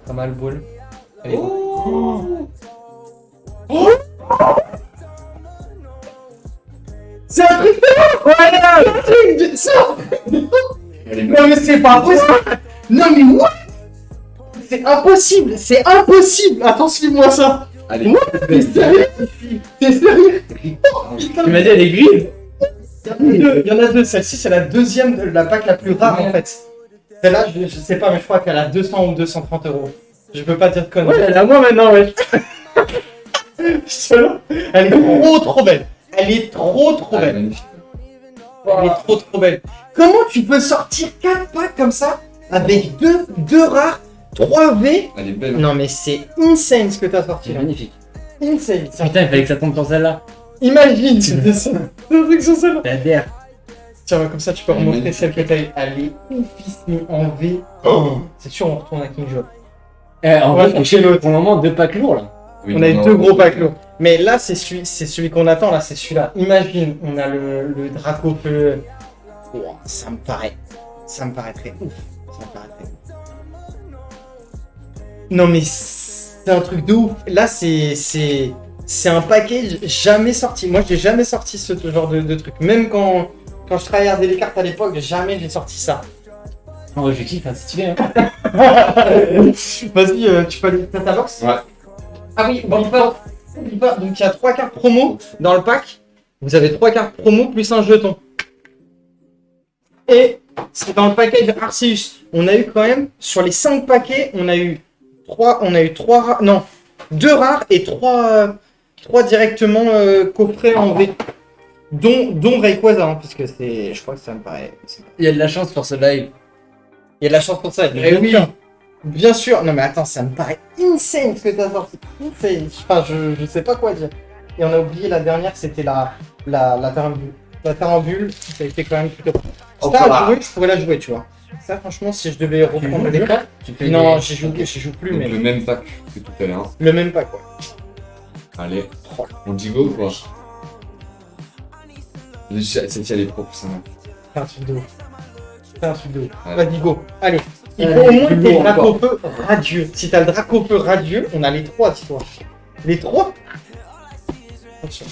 Pas mal boule. Allez, Oh C'est un truc de... Ouais, un truc de... Ça. Elle est Non mais c'est pas possible. Non mais what? C'est impossible, c'est impossible. Attends, suis-moi ça. Allez, Moi, t'es sérieux? T'es sérieux? Tu m'as dit elle est grise. Il y en a deux. Celle-ci, c'est la deuxième de la pack la plus rare en fait. Celle-là, je sais pas, mais je crois qu'elle a 200 ou 230 euros. Je peux pas dire de conneries. Ouais, elle est à moi maintenant, ouais. Elle est trop belle. Elle est trop belle. magnifique. Elle est trop belle. Comment tu peux sortir 4 packs comme ça avec deux rares, 3 V? Elle est belle. Non mais c'est insane ce que t'as sorti C'est là. magnifique. Insane. Putain, il fallait que ça tombe sur celle-là. Imagine, c'était ça. Un truc sur celle-là. La DR. Tiens, comme ça tu peux Elle est remontrer magnifique. celle que t'as eu. Elle est oufissime en V. Oh. C'est sûr, on retourne à King Joe. En Ouais, vrai, chez l'autre. pour le moment, 2 packs lourds là. Oui, On a eu non, 2 gros non, packs lourds. Mais là, c'est celui qu'on attend, là, c'est celui-là. Imagine, on a le Draco Feu. Oh, ça me paraît très ouf. Ça me paraît très ouf. Non, mais c'est un truc de ouf. Là, c'est un package jamais sorti. Moi, j'ai jamais sorti ce genre de truc. Même quand je travaillais les cartes à l'époque, jamais j'ai sorti ça. En objectif, c'est stylé. Hein. Vas-y, tu peux aller dans ta box? Ouais. Ah oui, oublie pas. Donc il y a 3 cartes promo dans le pack. Vous avez 3 cartes promo plus un jeton. Et c'est dans le package Arceus. On a eu quand même, sur les 5 paquets, on a eu 3 rares, non, 2 rares et 3 directement coffrets en V. Dont Rayquaza, hein, parce que c'est, je crois que ça me paraît. Il y a de la chance pour ce live. Il y a de la chance pour ça. Eh oui. Bien sûr. Non mais attends, ça me paraît insane ce que t'as sorti. Insane. Enfin, je sais pas quoi dire. Et on a oublié la dernière, c'était la tarambule. La tarambule, ça a été quand même plutôt... Oh, Ça, ça va. à jouer, je pourrais la jouer, tu vois. Ça, franchement, si je devais reprendre les packs... Tu fais Non, des- j'y joue plus, Donc, mais le même pack que tout à l'heure. le même pack, quoi. Allez. On dit go ou quoi? Celle-ci, elle est propre, ça. C'est un truc de ouf. C'est un truc de ouf. Ouais. Vas-y, go. Allez. Il Allez, faut au moins plus que t'aies le lourd Dracofeu radieux. Si t'as le Dracofeu radieux, on a les 3, dis-toi. Les 3? Attention.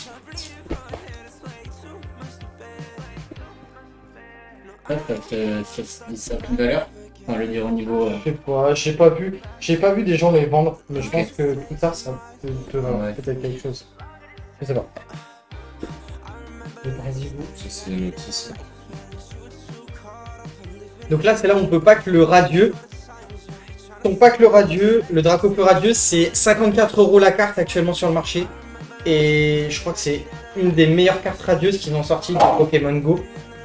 Ça dit ça a plus de valeur. Enfin, je veux dire au niveau. Je sais pas, j'ai pas vu des gens les vendre, mais je Ok. pense que plus tard ça peut Ouais. peut-être quelque chose. Je sais pas. Le Brésil. Ça, c'est le petit. Donc là, c'est là où on peut pack le radieux. On pack le radieux, le Dracofeu radieux, c'est 54 € la carte actuellement sur le marché. Et je crois que c'est une des meilleures cartes radieuses qu'ils ont sorties de Pokémon Go,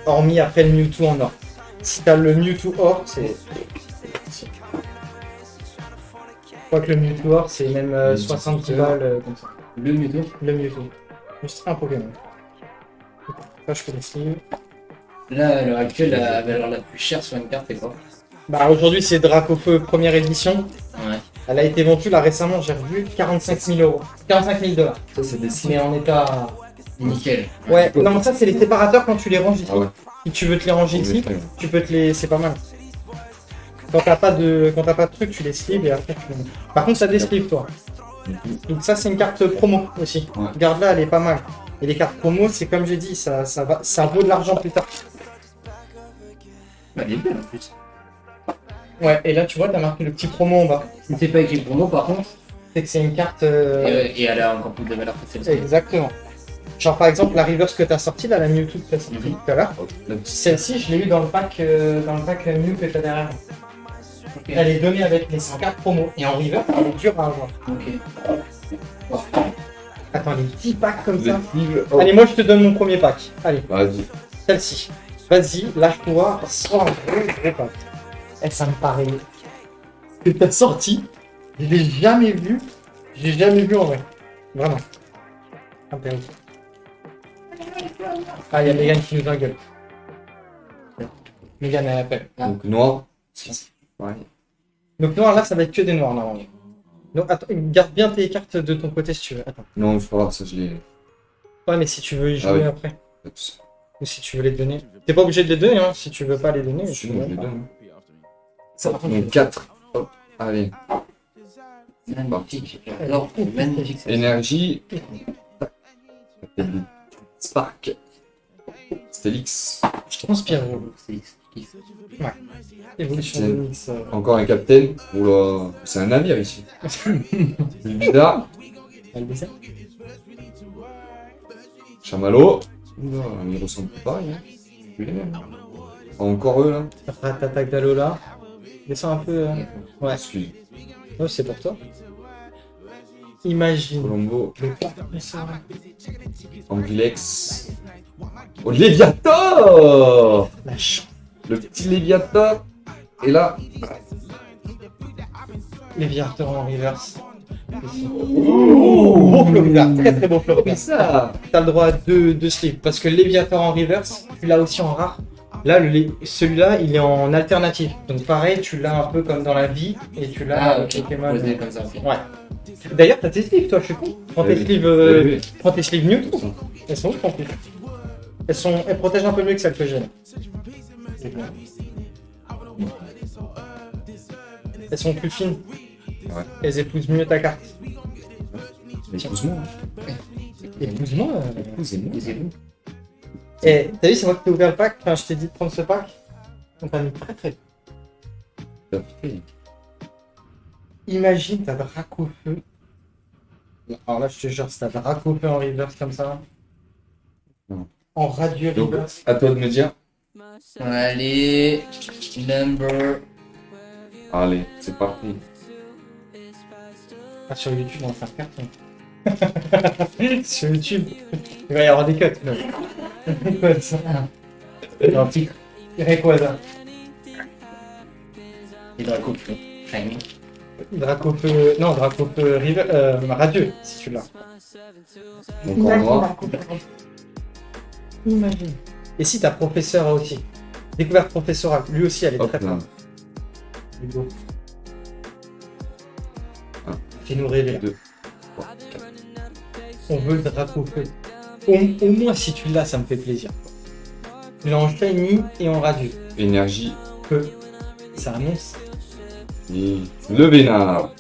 hormis après le Mewtwo en or. Si t'as le Mewtwo or, c'est... Je crois que le Mewtwo or, c'est même 70 balles comme ça. Le Mewtwo. Le Mewtwo. Juste un Pokémon. Ça, je peux l'essayer. Là, à l'heure actuelle, la valeur la plus chère sur une carte, c'est quoi? Bah aujourd'hui, c'est Dracofeu première édition. Ouais. Elle a été vendue là récemment, j'ai revu 45 000 €. 45 000 $. Ça, c'est des Mais en état. Nickel. Ouais, non, mais ça, c'est les séparateurs quand tu les ranges ici. Ah ouais. Si tu veux te les ranger On ici, les fait, ouais. tu peux te les. C'est pas mal. Quand t'as pas de truc, tu les slives et après tu les. Par contre, ça déslive toi. Donc, ça, c'est une carte promo aussi. Ouais. Regarde là, elle est pas mal. Et les cartes promo, c'est comme j'ai dit, ça vaut de l'argent plus tard. Bah, elle est belle en plus. Ouais, et là, tu vois, t'as marqué le petit promo en bas. Si c'est pas écrit promo, par contre, C'est que c'est une carte. et elle a encore plus de valeur que celle-ci. Exactement. Genre par exemple la reverse que t'as sortie là, la Mewtwo que t'as sortie Mhm. tout à l'heure. Oh, la petite. Celle-ci je l'ai eu dans le pack Mew que t'as derrière. Ok. Elle est donnée avec les 100 cartes promo. Et en reverse elle est dure à avoir. Ok. Attends, les 10 packs comme Vous ça. êtes libre. Oh. Allez, moi je te donne mon premier pack. Allez, Vas-y. celle-ci. Vas-y, lâche-toi, sors un gros pack. Et ça me paraît. Ce que t'as sorti, je l'ai jamais vu. J'ai jamais vu en vrai. Vraiment. Un peu. Ah, il y a Megan qui nous engueule. Megan, elle appelle. Ah. Donc, noir. Ouais. Donc noir, là, ça va être que des noirs, normalement. Donc, attends, garde bien tes cartes de ton côté si tu veux. Attends. Non, c'est pas grave, ça, je l'ai. Ouais, mais si tu veux y jouer Ah oui. après. Pas de souci. Ou si tu veux les donner. T'es pas obligé de les donner, hein, si tu veux pas les donner. tu Sinon, je les peux pas. donne. Ça, par contre, Donc 4. Hop, allez. magnifique. Alors, magnifique. ça. Énergie. Spark. Stélix. Je transpire, gros. C'est kiff. Évolution de Captain. mix. Encore un capitaine. Oula, c'est un navire ici. Bizarre. Albiza. Chamallow. Oula, ils ressemblent pas, hein. Plus les mêmes. Encore eux là. Ratatac d'Alola. Descends un peu. Ouais, Excuse. oh, c'est pour toi. Imagine. Colombo. Le professeur. Anguilex. Oh, Léviator. La ch... Le petit Léviator. Et là. Léviator en reverse. Beau Florida, très très beau Florida. Ça. T'as le droit à deux slips parce que le Léviator en reverse, tu l'as aussi en rare. Là, celui-là, il est en alternative. Donc pareil, tu l'as un peu comme dans la vie et tu l'as Ah, ok. Pokémon. Posé comme ça, ok. Ouais. D'ailleurs, t'as tes sleeves, toi, je suis con. Prends tes Oui. sleeves, Oui. prends tes sleeves Mewtwo. Elles sont ouf en plus. Elles protègent un peu mieux que celles que j'ai. C'est bien. Elles sont plus fines. Ouais. Elles épousent mieux ta carte. Mais épouse-moi. Épouse-moi. Épousez-moi. Posez-vous. Et t'as vu, c'est moi qui t'ai ouvert le pack quand je t'ai dit de prendre ce pack. On t'a mis très très. Imagine, t'as Dracofeu. Alors là, je te jure, si t'as Dracofeu en reverse comme ça. Non. En radieux Donc, reverse. à toi de me dire. Allez, number. Allez, c'est parti. Ah, sur YouTube, on va faire carton. Sur YouTube, il va y avoir des cuts. là. Quoi ça? Dans le titre. Rayquaza. Et dans le couple. Shiny. Dracofeu. Non, Dracofeu radieux, si tu l'as. Donc en noir. Imagine. Et si t'as Professeur aussi. Découverte professorale. Lui aussi, elle est Hop très là. forte. Hugo. Un. Fais-nous rêver. 2, 3, 4. On veut le Dracofeu. Au moins, si tu l'as, ça me fait plaisir. Il est en shiny et en radieux. Énergie. Que ça annonce. Et le vénard.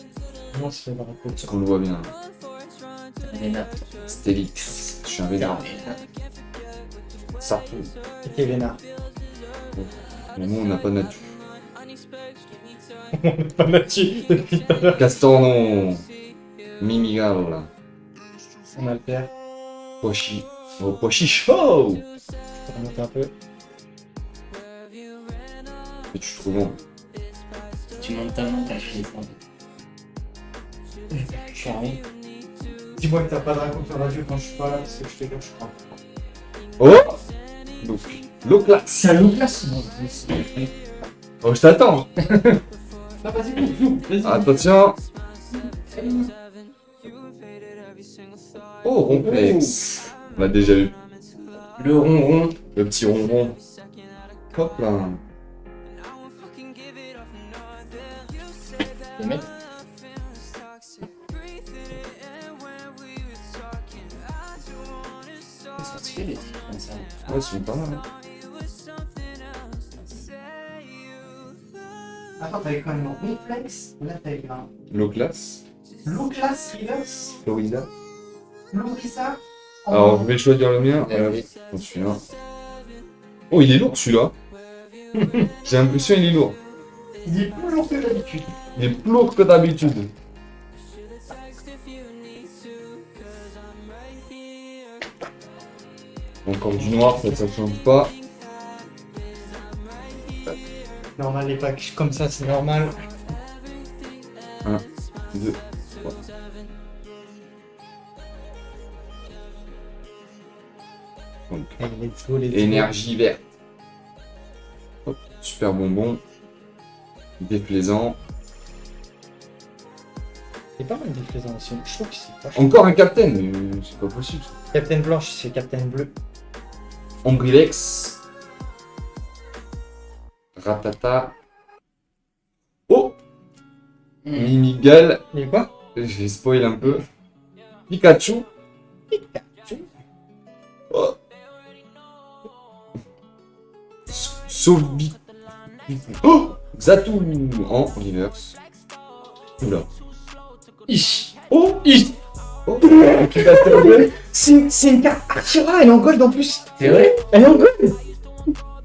Annonce le Dracofeu. Est-ce qu'on le voit bien? Elena. Stélix. Je suis un vénard. Ça. Ok, Vénard. Nous, on n'a pas de nature. On est pas là-dessus depuis tout à l'heure. Castornon. Mimigal. On a le père. Pochi. Oh, Pochi Show. Je peux remonter un peu. Et tu trouves bon. Tu montes ta main, t'as fait ça. Charlie. Dis-moi que t'as pas de Dracofeu radieux quand je suis pas là, parce que je te jure, je crois. Oh. Donc, l'eau classe. C'est à l'Ouglas. Oh, je t'attends. Ah, vas-y, joue. Vas-y. Attention. Oh, Ronflex. On l'a déjà eu. Le ronron. Le petit ronron. Hop là. Le mec. Ils sont stylés, les trucs comme ça. Ouais, ils sont pas mal. Hein. Attends, t'avais quand même un Ronflex. Là, t'avais un L'eau classe. Louglas Reverse. Florida. Lourissa. Alors, je vais choisir le mien. Ah oui. Prends celui-là. Oh, il est lourd celui-là. J'ai l'impression qu'il est lourd. Il est plus lourd que d'habitude. Il est plus lourd que d'habitude. Encore du noir, ça change pas. Normal, les packs comme ça, c'est normal. 1, 2, 3. Donc, Allez, let's go, let's go. énergie verte. Hop, super bonbon. Déplaisant. C'est pas mal déplaisant aussi. Je trouve que c'est pas cher. Encore un captain, mais c'est pas possible. ça. Captain Blanche, c'est Captain Bleu. Angrilex. Ratata. Oh, Mimigal. Il est quoi? J'ai spoil un peu. Pikachu. Oh. Sauvi. Oh Xatu en reverse. Oula. Ich. Oh, ich. Oh C'est une carte Akira, elle est en gold en plus. C'est vrai? Elle est en gold.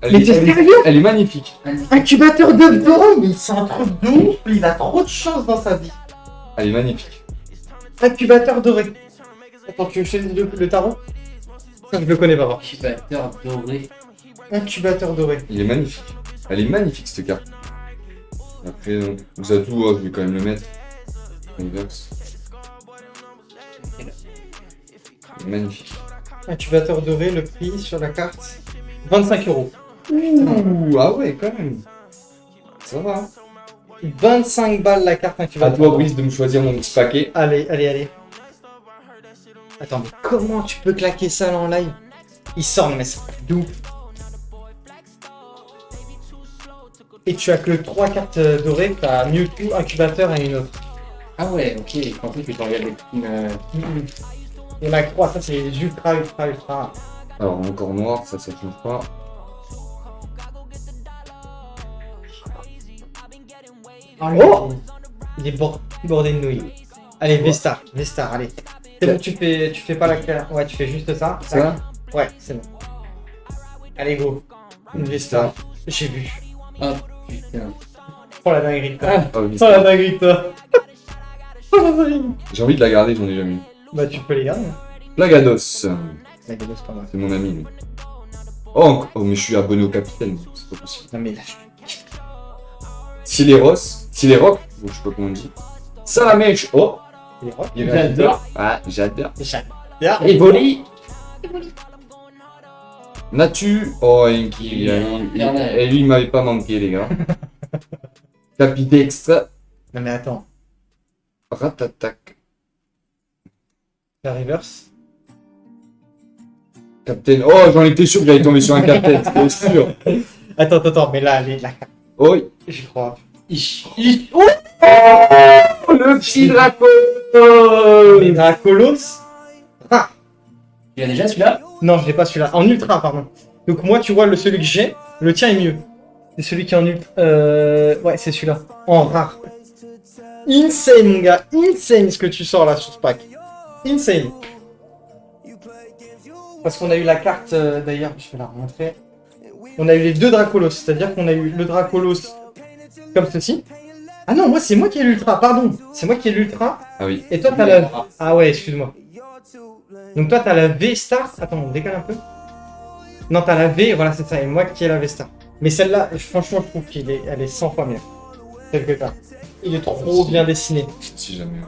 elle, Mais est, t'es elle est- sérieux? elle est magnifique. Incubateur d'œufs dorés, mais c'est un truc de ouf. Il a trop de chance dans sa vie. Elle est magnifique. Incubateur doré. Attends, tu veux que je te dise le tarot? Ça, je le connais pas. Voir. Incubateur doré. Incubateur doré. Il est magnifique. Elle est magnifique cette carte. Après, Xatu, oh, je vais quand même le mettre. Reverse. Il est magnifique. Incubateur doré, le prix sur la carte 25 €. Ouh, ah ouais, quand même. Ça va. 25 balles la carte À incubateur. toi, Brice, de me choisir mon petit paquet. Allez, allez, allez. Attends, mais comment tu peux claquer ça là en live? Il sort, mais c'est d'où? Et tu as que 3 cartes dorées, t'as Mewtwo, Incubateur et une autre. Ah ouais, ok. Je pensais que tu regardais une. Il y en a que 3, ça c'est les ultra, ultra, ultra. Alors, encore noir, ça change pas. Oh, il est bordé de nouilles. Allez, Vestar, Vestar, allez. C'est bon, tu fais pas la claire. Ouais, tu fais juste ça. Ça Ouais, c'est bon. Allez, go. Une Vestar. J'ai vu. Oh putain. Oh la dinguerie, toi. Oh, oui, Oh la dinguerie, toi. Oh la dinguerie. j'ai envie de la garder, j'en ai jamais eu. Bah, tu peux les garder. Plagados. La gueule, c'est pas mal. C'est mon ami, lui. Oh, mais je suis abonné au capitaine, c'est pas possible. Non, mais là, Sileroc, je sais pas comment on dit. Salamèche, oh, je les il J'adore. Ah, j'adore. Et Evoli. Natu, oh, Enki, et lui, il m'avait pas manqué, les gars. Capidextre, Non, mais attends. Ratatac, La reverse. Captain, oh, j'en étais sûr que j'allais tomber sur un captain, c'était sûr. Attends, mais là, la carte, Oh, j'y crois. oh, le petit drapeau. Les Dracolos. Il y a déjà celui-là? Non, je l'ai pas celui-là. En ultra, pardon. Donc, moi, tu vois, celui que j'ai, le tien est mieux. C'est celui qui est en ultra. Ouais, c'est celui-là. En rare. Insane, mon gars. Insane ce que tu sors là sur ce pack. Insane. Parce qu'on a eu la carte, d'ailleurs, je vais la remontrer. On a eu les deux Dracolos, c'est-à-dire qu'on a eu le Dracolos comme ceci. Ah non, moi c'est moi qui ai l'ultra, pardon. C'est moi qui ai l'ultra. Ah oui. Et toi t'as la... Ah ouais, excuse-moi. Donc toi t'as la V-Star. Attends, on décale un peu. Non, t'as la V, voilà c'est ça, et moi qui ai la V-Star. Mais celle-là, franchement, je trouve qu'elle est 100 fois mieux. Quelque part. Il est trop bien dessiné. Si jamais.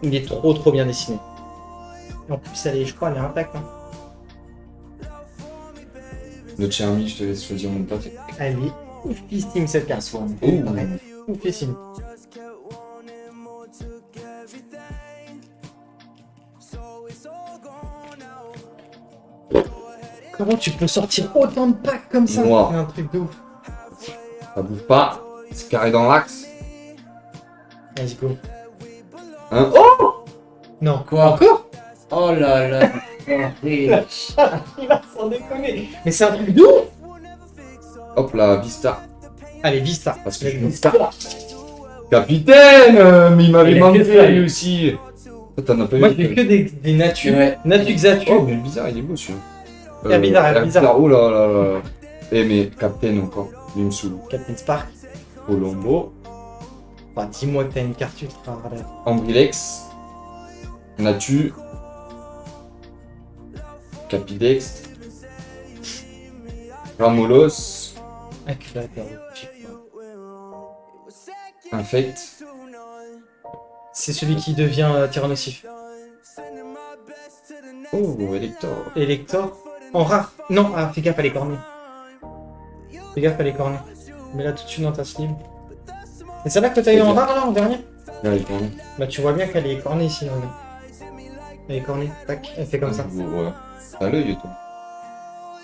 Il est trop bien dessiné. Et en plus, je crois, elle est intacte. Hein. Notre cher ami, je te laisse choisir mon paquet. Elle est oufissime cette carte. Oh. Ouais, oufissime. Comment tu peux sortir autant de packs comme ça? Noir. C'est un truc de ouf. Ça bouge pas, c'est carré dans l'axe. Let's go. Hein? Oh! Non. Quoi? Encore? Oh là là. Il va s'en déconner. Mais c'est un truc de ouf. Hop là, Vista. Allez, Vista. Parce que je suis Vista. Capitaine! Mais il m'avait Il a que ça, manqué lui. lui aussi. Toi, t'en as pas Moi, eu. je fais que des natus. Ouais. Natu Xatu. Oh, mais bizarre, il est beau celui-là. Il est bizarre, il est bizarre. Oh là là là. Eh, mais Captain encore. Il me saoule. Captain Spark. Colombo. Enfin, dis-moi que t'as une carte ultra rare. Ambrilex. Natu. Capidex. Ramolos. Incubateur. Infect. C'est celui qui devient Tyrannosif. Oh, Elector. Elector. En rare. Non, ah, fais gaffe, elle est cornée. Fais gaffe, elle est cornée. Mets-la tout de suite dans ta sleeve. C'est celle-là que t'as eu en rare là, en dernier? Là, il est corné. Bah, tu vois bien qu'elle est cornée ici, regarde. Elle est cornée, tac, elle fait comme ça. Ouais. T'as l'œil, toi.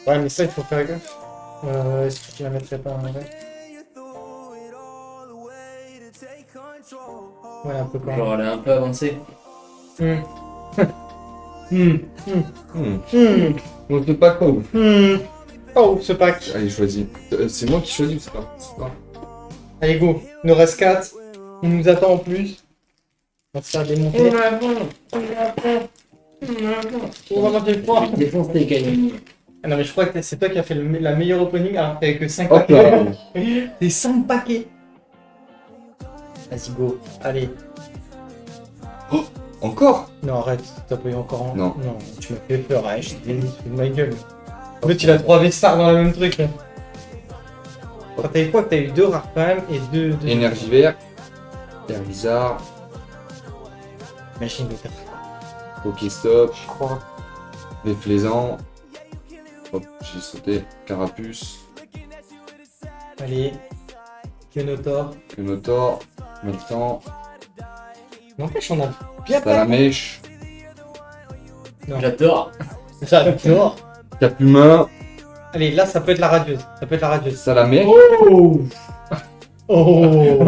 Ouais, mais ça, il faut faire gaffe. Est-ce que tu la mettrais pas en vrai? Ouais, un peu cornée. Genre, elle est un peu avancée. Hmm. Hmm. Hmm. Hmm. On sait pas quoi. Hmm. Oh, ce pack. Allez, choisis. C'est moi qui choisis ou c'est pas? C'est pas. Allez, go. Il nous reste 4. Il nous attend en plus. On va se faire démonter. On va manger le froid. Défonce tes gagnants. Ah non, mais je crois que c'est toi qui as fait la meilleure opening alors que t'avais que 5 Hop paquets. là. T'es 5 paquets. Vas-y, go. Allez. Encore? Non, arrête. T'as pas eu encore un. Non. Non, tu m'as fait peur. Ouais, je t'ai dit de ma gueule. En fait, il a 3 V-Stars dans le même truc. Là. Enfin, t'as eu quoi? T'as eu 2 rares quand même et 2. Énergie vert. Air bizarre. Machine de terre. Pokéstop. Je crois. Déflaisant. Hop, j'ai sauté. Carapuce. Allez. Kenotor. Kenotor. Maintenant. N'empêche, on a bien pas. Salamèche. J'adore. J'adore. Cap humain. Allez, là, ça peut être la radieuse. Ça peut être la radieuse. Salamèche. Oh oh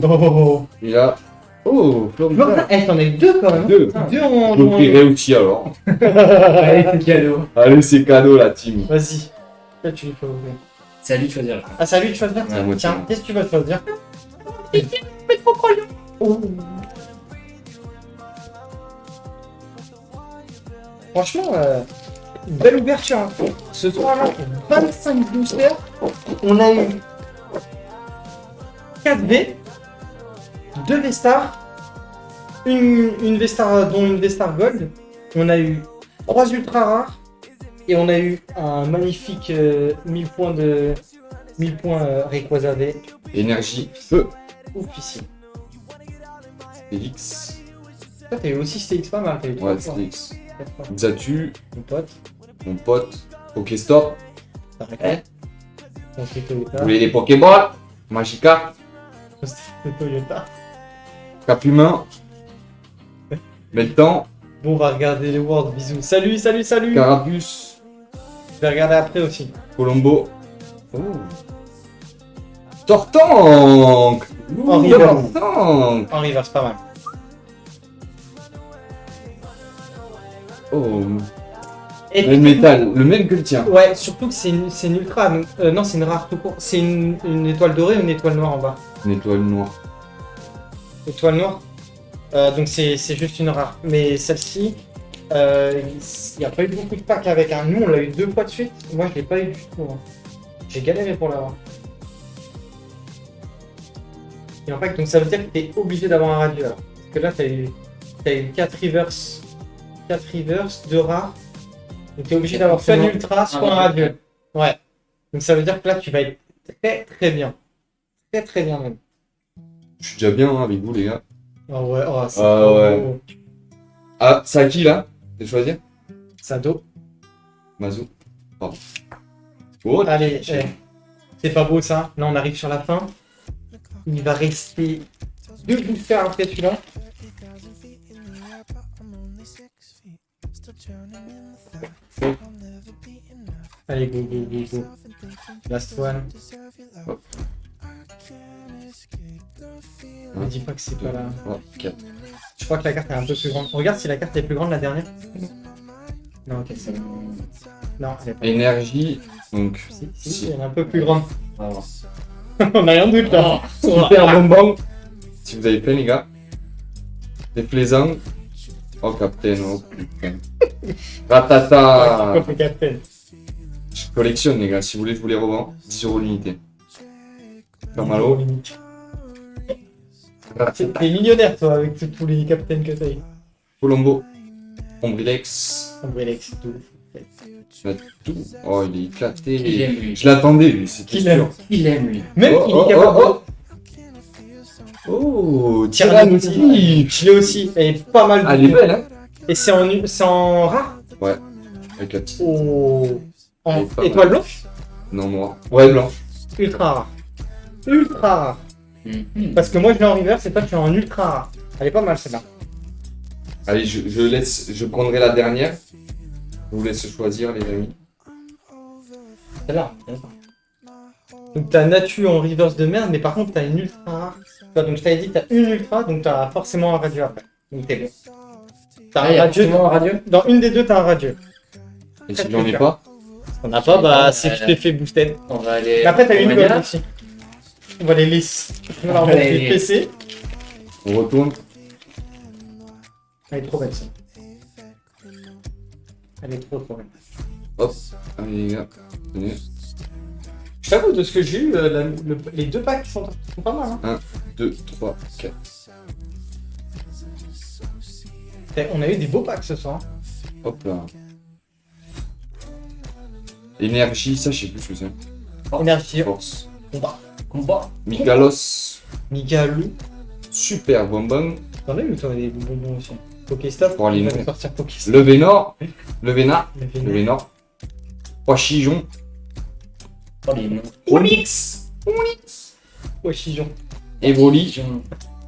oh. Et là. Oh, Florida. Eh, t'en as eu 2 quand même. 2. 2 en Je prierai aussi alors. Allez, c'est cadeau. Allez, c'est cadeau la team. Vas-y. Là, tu lui fais ouvrir. C'est à lui de choisir. Ah, c'est à lui de choisir. Ouais, moi, Tiens, tiens. qu'est-ce que tu vas choisir? Oh. Franchement, une belle ouverture. Hein. Ce soir-là, 25 boosters. On a eu 4 V, 2 V-Stars, une V-Star, dont une V-Star Gold. On a eu 3 ultra rares. Et on a eu un magnifique 1000 points de 1000 points Rayquaza V. Énergie. Feu. Oufissime. Félix. Toi, t'as eu aussi Stélix pas mal. T'as eu 3 Ouais, fois. Félix. 4 fois. Xatu. Mon pote. Mon pote. Pokéstop. T'as arrêté. On fait Toyota. Vous voulez des Pokéballs? Magikarp. C'était Toyota. Cap humain. Maintenant. Bon, on va regarder les Worlds. Bisous. Salut, salut, salut. Carapuce. Je vais regarder après aussi. Colombo. Oh. Tortank. En reverse. Tortank. En reverse, pas mal. Oh. Et Le métal. Le même que le tien. ouais, surtout que c'est une ultra. Donc, non, c'est une rare tout court. C'est une étoile dorée ou une étoile noire en bas? Une étoile noire. Étoile noire. Donc c'est juste une rare. Mais celle-ci, il n'y a pas eu beaucoup de packs avec. Hein. Nous, on l'a eu 2 fois de suite. Moi, je l'ai pas eu du tout. Hein. J'ai galéré pour l'avoir. Et en pack, donc ça veut dire que tu es obligé d'avoir un radieux. Alors. Parce que là, tu as eu 4 reverse. 4 reverse, 2 rares. Donc tu es obligé d'avoir soit un ultra, soit un radieux. Ouais. Donc ça veut dire que là, tu vas être très très bien. Très très bien même. Je suis déjà bien hein, avec vous les gars. Ah ouais, oh, c'est Ah trop ouais. beau. Ah, c'est à qui là? T'as choisi? Sado. Mazou. Pardon. Oh, Allez, j'ai- c'est pas beau ça. Là, on arrive sur la fin. Il va rester 2 boosters après celui-là. Allez, go, go, go, go. Last one. Hop. Ne dis pas que c'est pas là. 4. Je crois que la carte est un peu plus grande. Regarde si la carte est plus grande la dernière. Non, ok, c'est bon. Non, elle est pas. Énergie. Donc, Si, elle est un peu plus grande. On a rien de doute là. super bonbon. Si vous avez plein les gars. Déplaisant. Oh Captain, oh putain. Ratata. Comme le capitaine. Je collectionne les gars, si vous voulez je vous les revends. 10 € l'unité. Normalo. T'es millionnaire toi avec tous les capitaines que t'as eu. Colombo. Ombrilex. Ombrelex, tout. Tout. Oh il est éclaté. Il aime lui. Je l'attendais lui, c'était Qu'il aime. sûr. Il aime lui. Même Oh, qu'il oh, est capable. oh, Oh, Tyrannosaurus. Tyrannosaurus. Je l'ai aussi. Elle est pas mal. Ah, elle est belle hein. Et c'est en rare. Avec la petite. Oh. En Elle est pas étoile mal. blanche. Non, noir. Ouais, blanc. Ultra rare. Ultra rare. Parce que moi je l'ai en reverse et toi tu es en ultra rare. Elle est pas mal celle-là. Allez, je prendrai la dernière. Je vous laisse choisir les amis. Celle-là. Donc t'as Natu en reverse de merde, mais par contre t'as une ultra rare. Toi, donc je t'avais dit t'as une ultra, donc t'as forcément un radieux après. Donc t'es bon. T'as Ah, un il y a radieux. forcément un radieux. Dans une des deux t'as un radieux. Et Très, si j'en très ai dur. pas, On n'a pas, bah c'est que je t'ai fait booster. On va aller. Mais après, t'as eu une Romania. gold aussi. On va les laisser. On va Ouais. remonter le PC. On retourne. Elle est trop belle ça. Elle est trop belle. Hop. Allez les gars. Tenez. Je t'avoue, de ce que j'ai eu, les deux packs sont pas mal. Hein. 1, 2, 3, 4. On a eu des beaux packs ce soir. Hop là. Énergie, ça je sais plus ce que c'est. Énergie, Force. combat. Combat. Mikalos. Migalou. Super bonbon. T'en as eu toi des bonbons aussi. Pokéstop. Pour aller on va nous. sortir Pokéstop. Le Vénor. Le Vénard. Le Le Vénard. Vénor. Poichijon. Oh, les noms. Onyx. Ouais, Chijon. Evoli.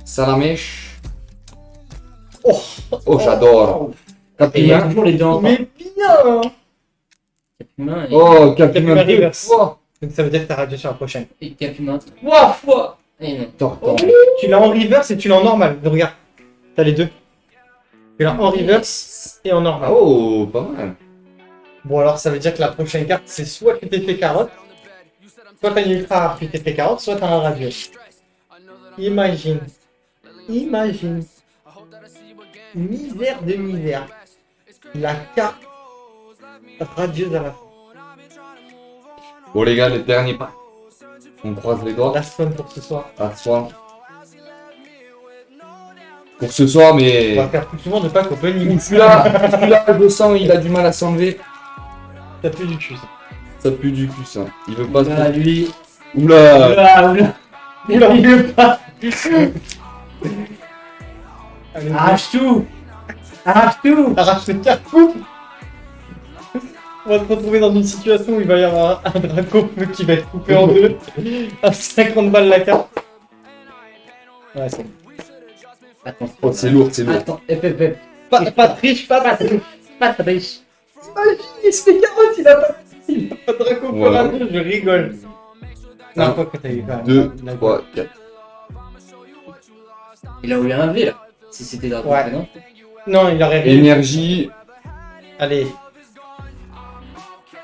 Salamèche. Oh. Oh, j'adore. Et il y a Capima. toujours les deux en Mais bien. Capima et, Oh, Capima Capima 2 reverse. fois. Donc ça veut dire que t'as radio sur la prochaine. et Capima 3 fois. Et non. Torton. Tu l'as en reverse et tu l'as en normal. Donc regarde. T'as les deux. Tu l'as en reverse et en normal. Oh, pas mal. Bon alors ça veut dire que la prochaine carte c'est soit tu t'es fait carotte, soit t'as une ultra rare tu t'es fait carotte, soit t'as un radieux. Imagine. Imagine. Misère de misère. La carte radieuse à la fin. Bon les gars, le dernier pas. On croise les doigts. La somme pour ce soir. À soir. Pour ce soir, On mais... va faire plus souvent de pack opening. Celui-là, je sens, il a du mal à s'enlever. T'as plus du cul ça. Ça pue du cul, ça. Il veut pas Oula, se... lui. Oula. Oula. Oula, il veut pas. Allez, Arrache tout. Arrache tout. arrache le carcou. On va se retrouver dans une situation où il va y avoir un draco qui va être coupé en deux à 50 balles la carte. Ouais, c'est bon. Attends. Oh, c'est lourd, c'est lourd. Attends. FFF. Pas de triche, pas de triche. Pas de riche. Imagine, il se fait carotte, il a pas de draco pour Voilà. la deux, je rigole. Un, Non, quoi que t'as eu quand même. 2, La- 3, 4. Il a eu un V là. Si c'était dans Ouais. non. Non, il aurait rien. Énergie. Allez,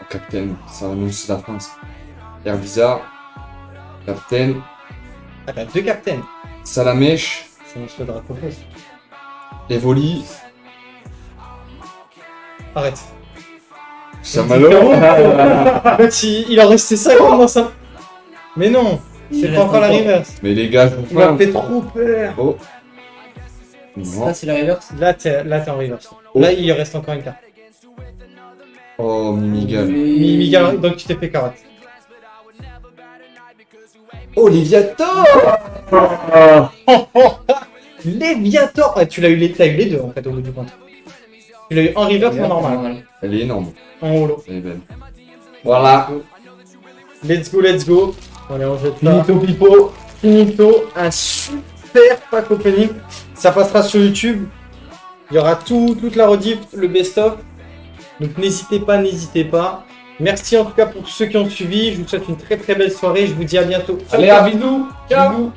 Captain, ça annonce la France. Air bizarre. Captain. ah, t'as deux captains. Salamèche. C'est mon le draco fausse. Evoli. Arrête. Chamalo. Il en restait 50 dans ça. Mais non, c'est pas encore la reverse. Mais les gars, je vous Tu m'as fais fait trop peur. Oh. Non. Ça c'est la reverse. Là, t'es en reverse. Oh. Là, il reste encore une carte. Oh, Mimigal. Miguel, donc tu t'es fait carotte. Oh, Léviator. Léviator. Ah, tu l'as eu, t'as eu les deux en fait au bout du compte. Tu l'as eu en reverse ou en normal. Elle est énorme. En holo. Elle est belle. Voilà. Let's go, let's go. Allez, on jette ça. Finito Pipo. Finito, un super pack opening. Ça passera sur YouTube. Il y aura toute la rediff, le best-of. Donc n'hésitez pas. Merci en tout cas pour ceux qui ont suivi. Je vous souhaite une très belle soirée. Je vous dis à bientôt. Allez, à bisous. Ciao. Bisous.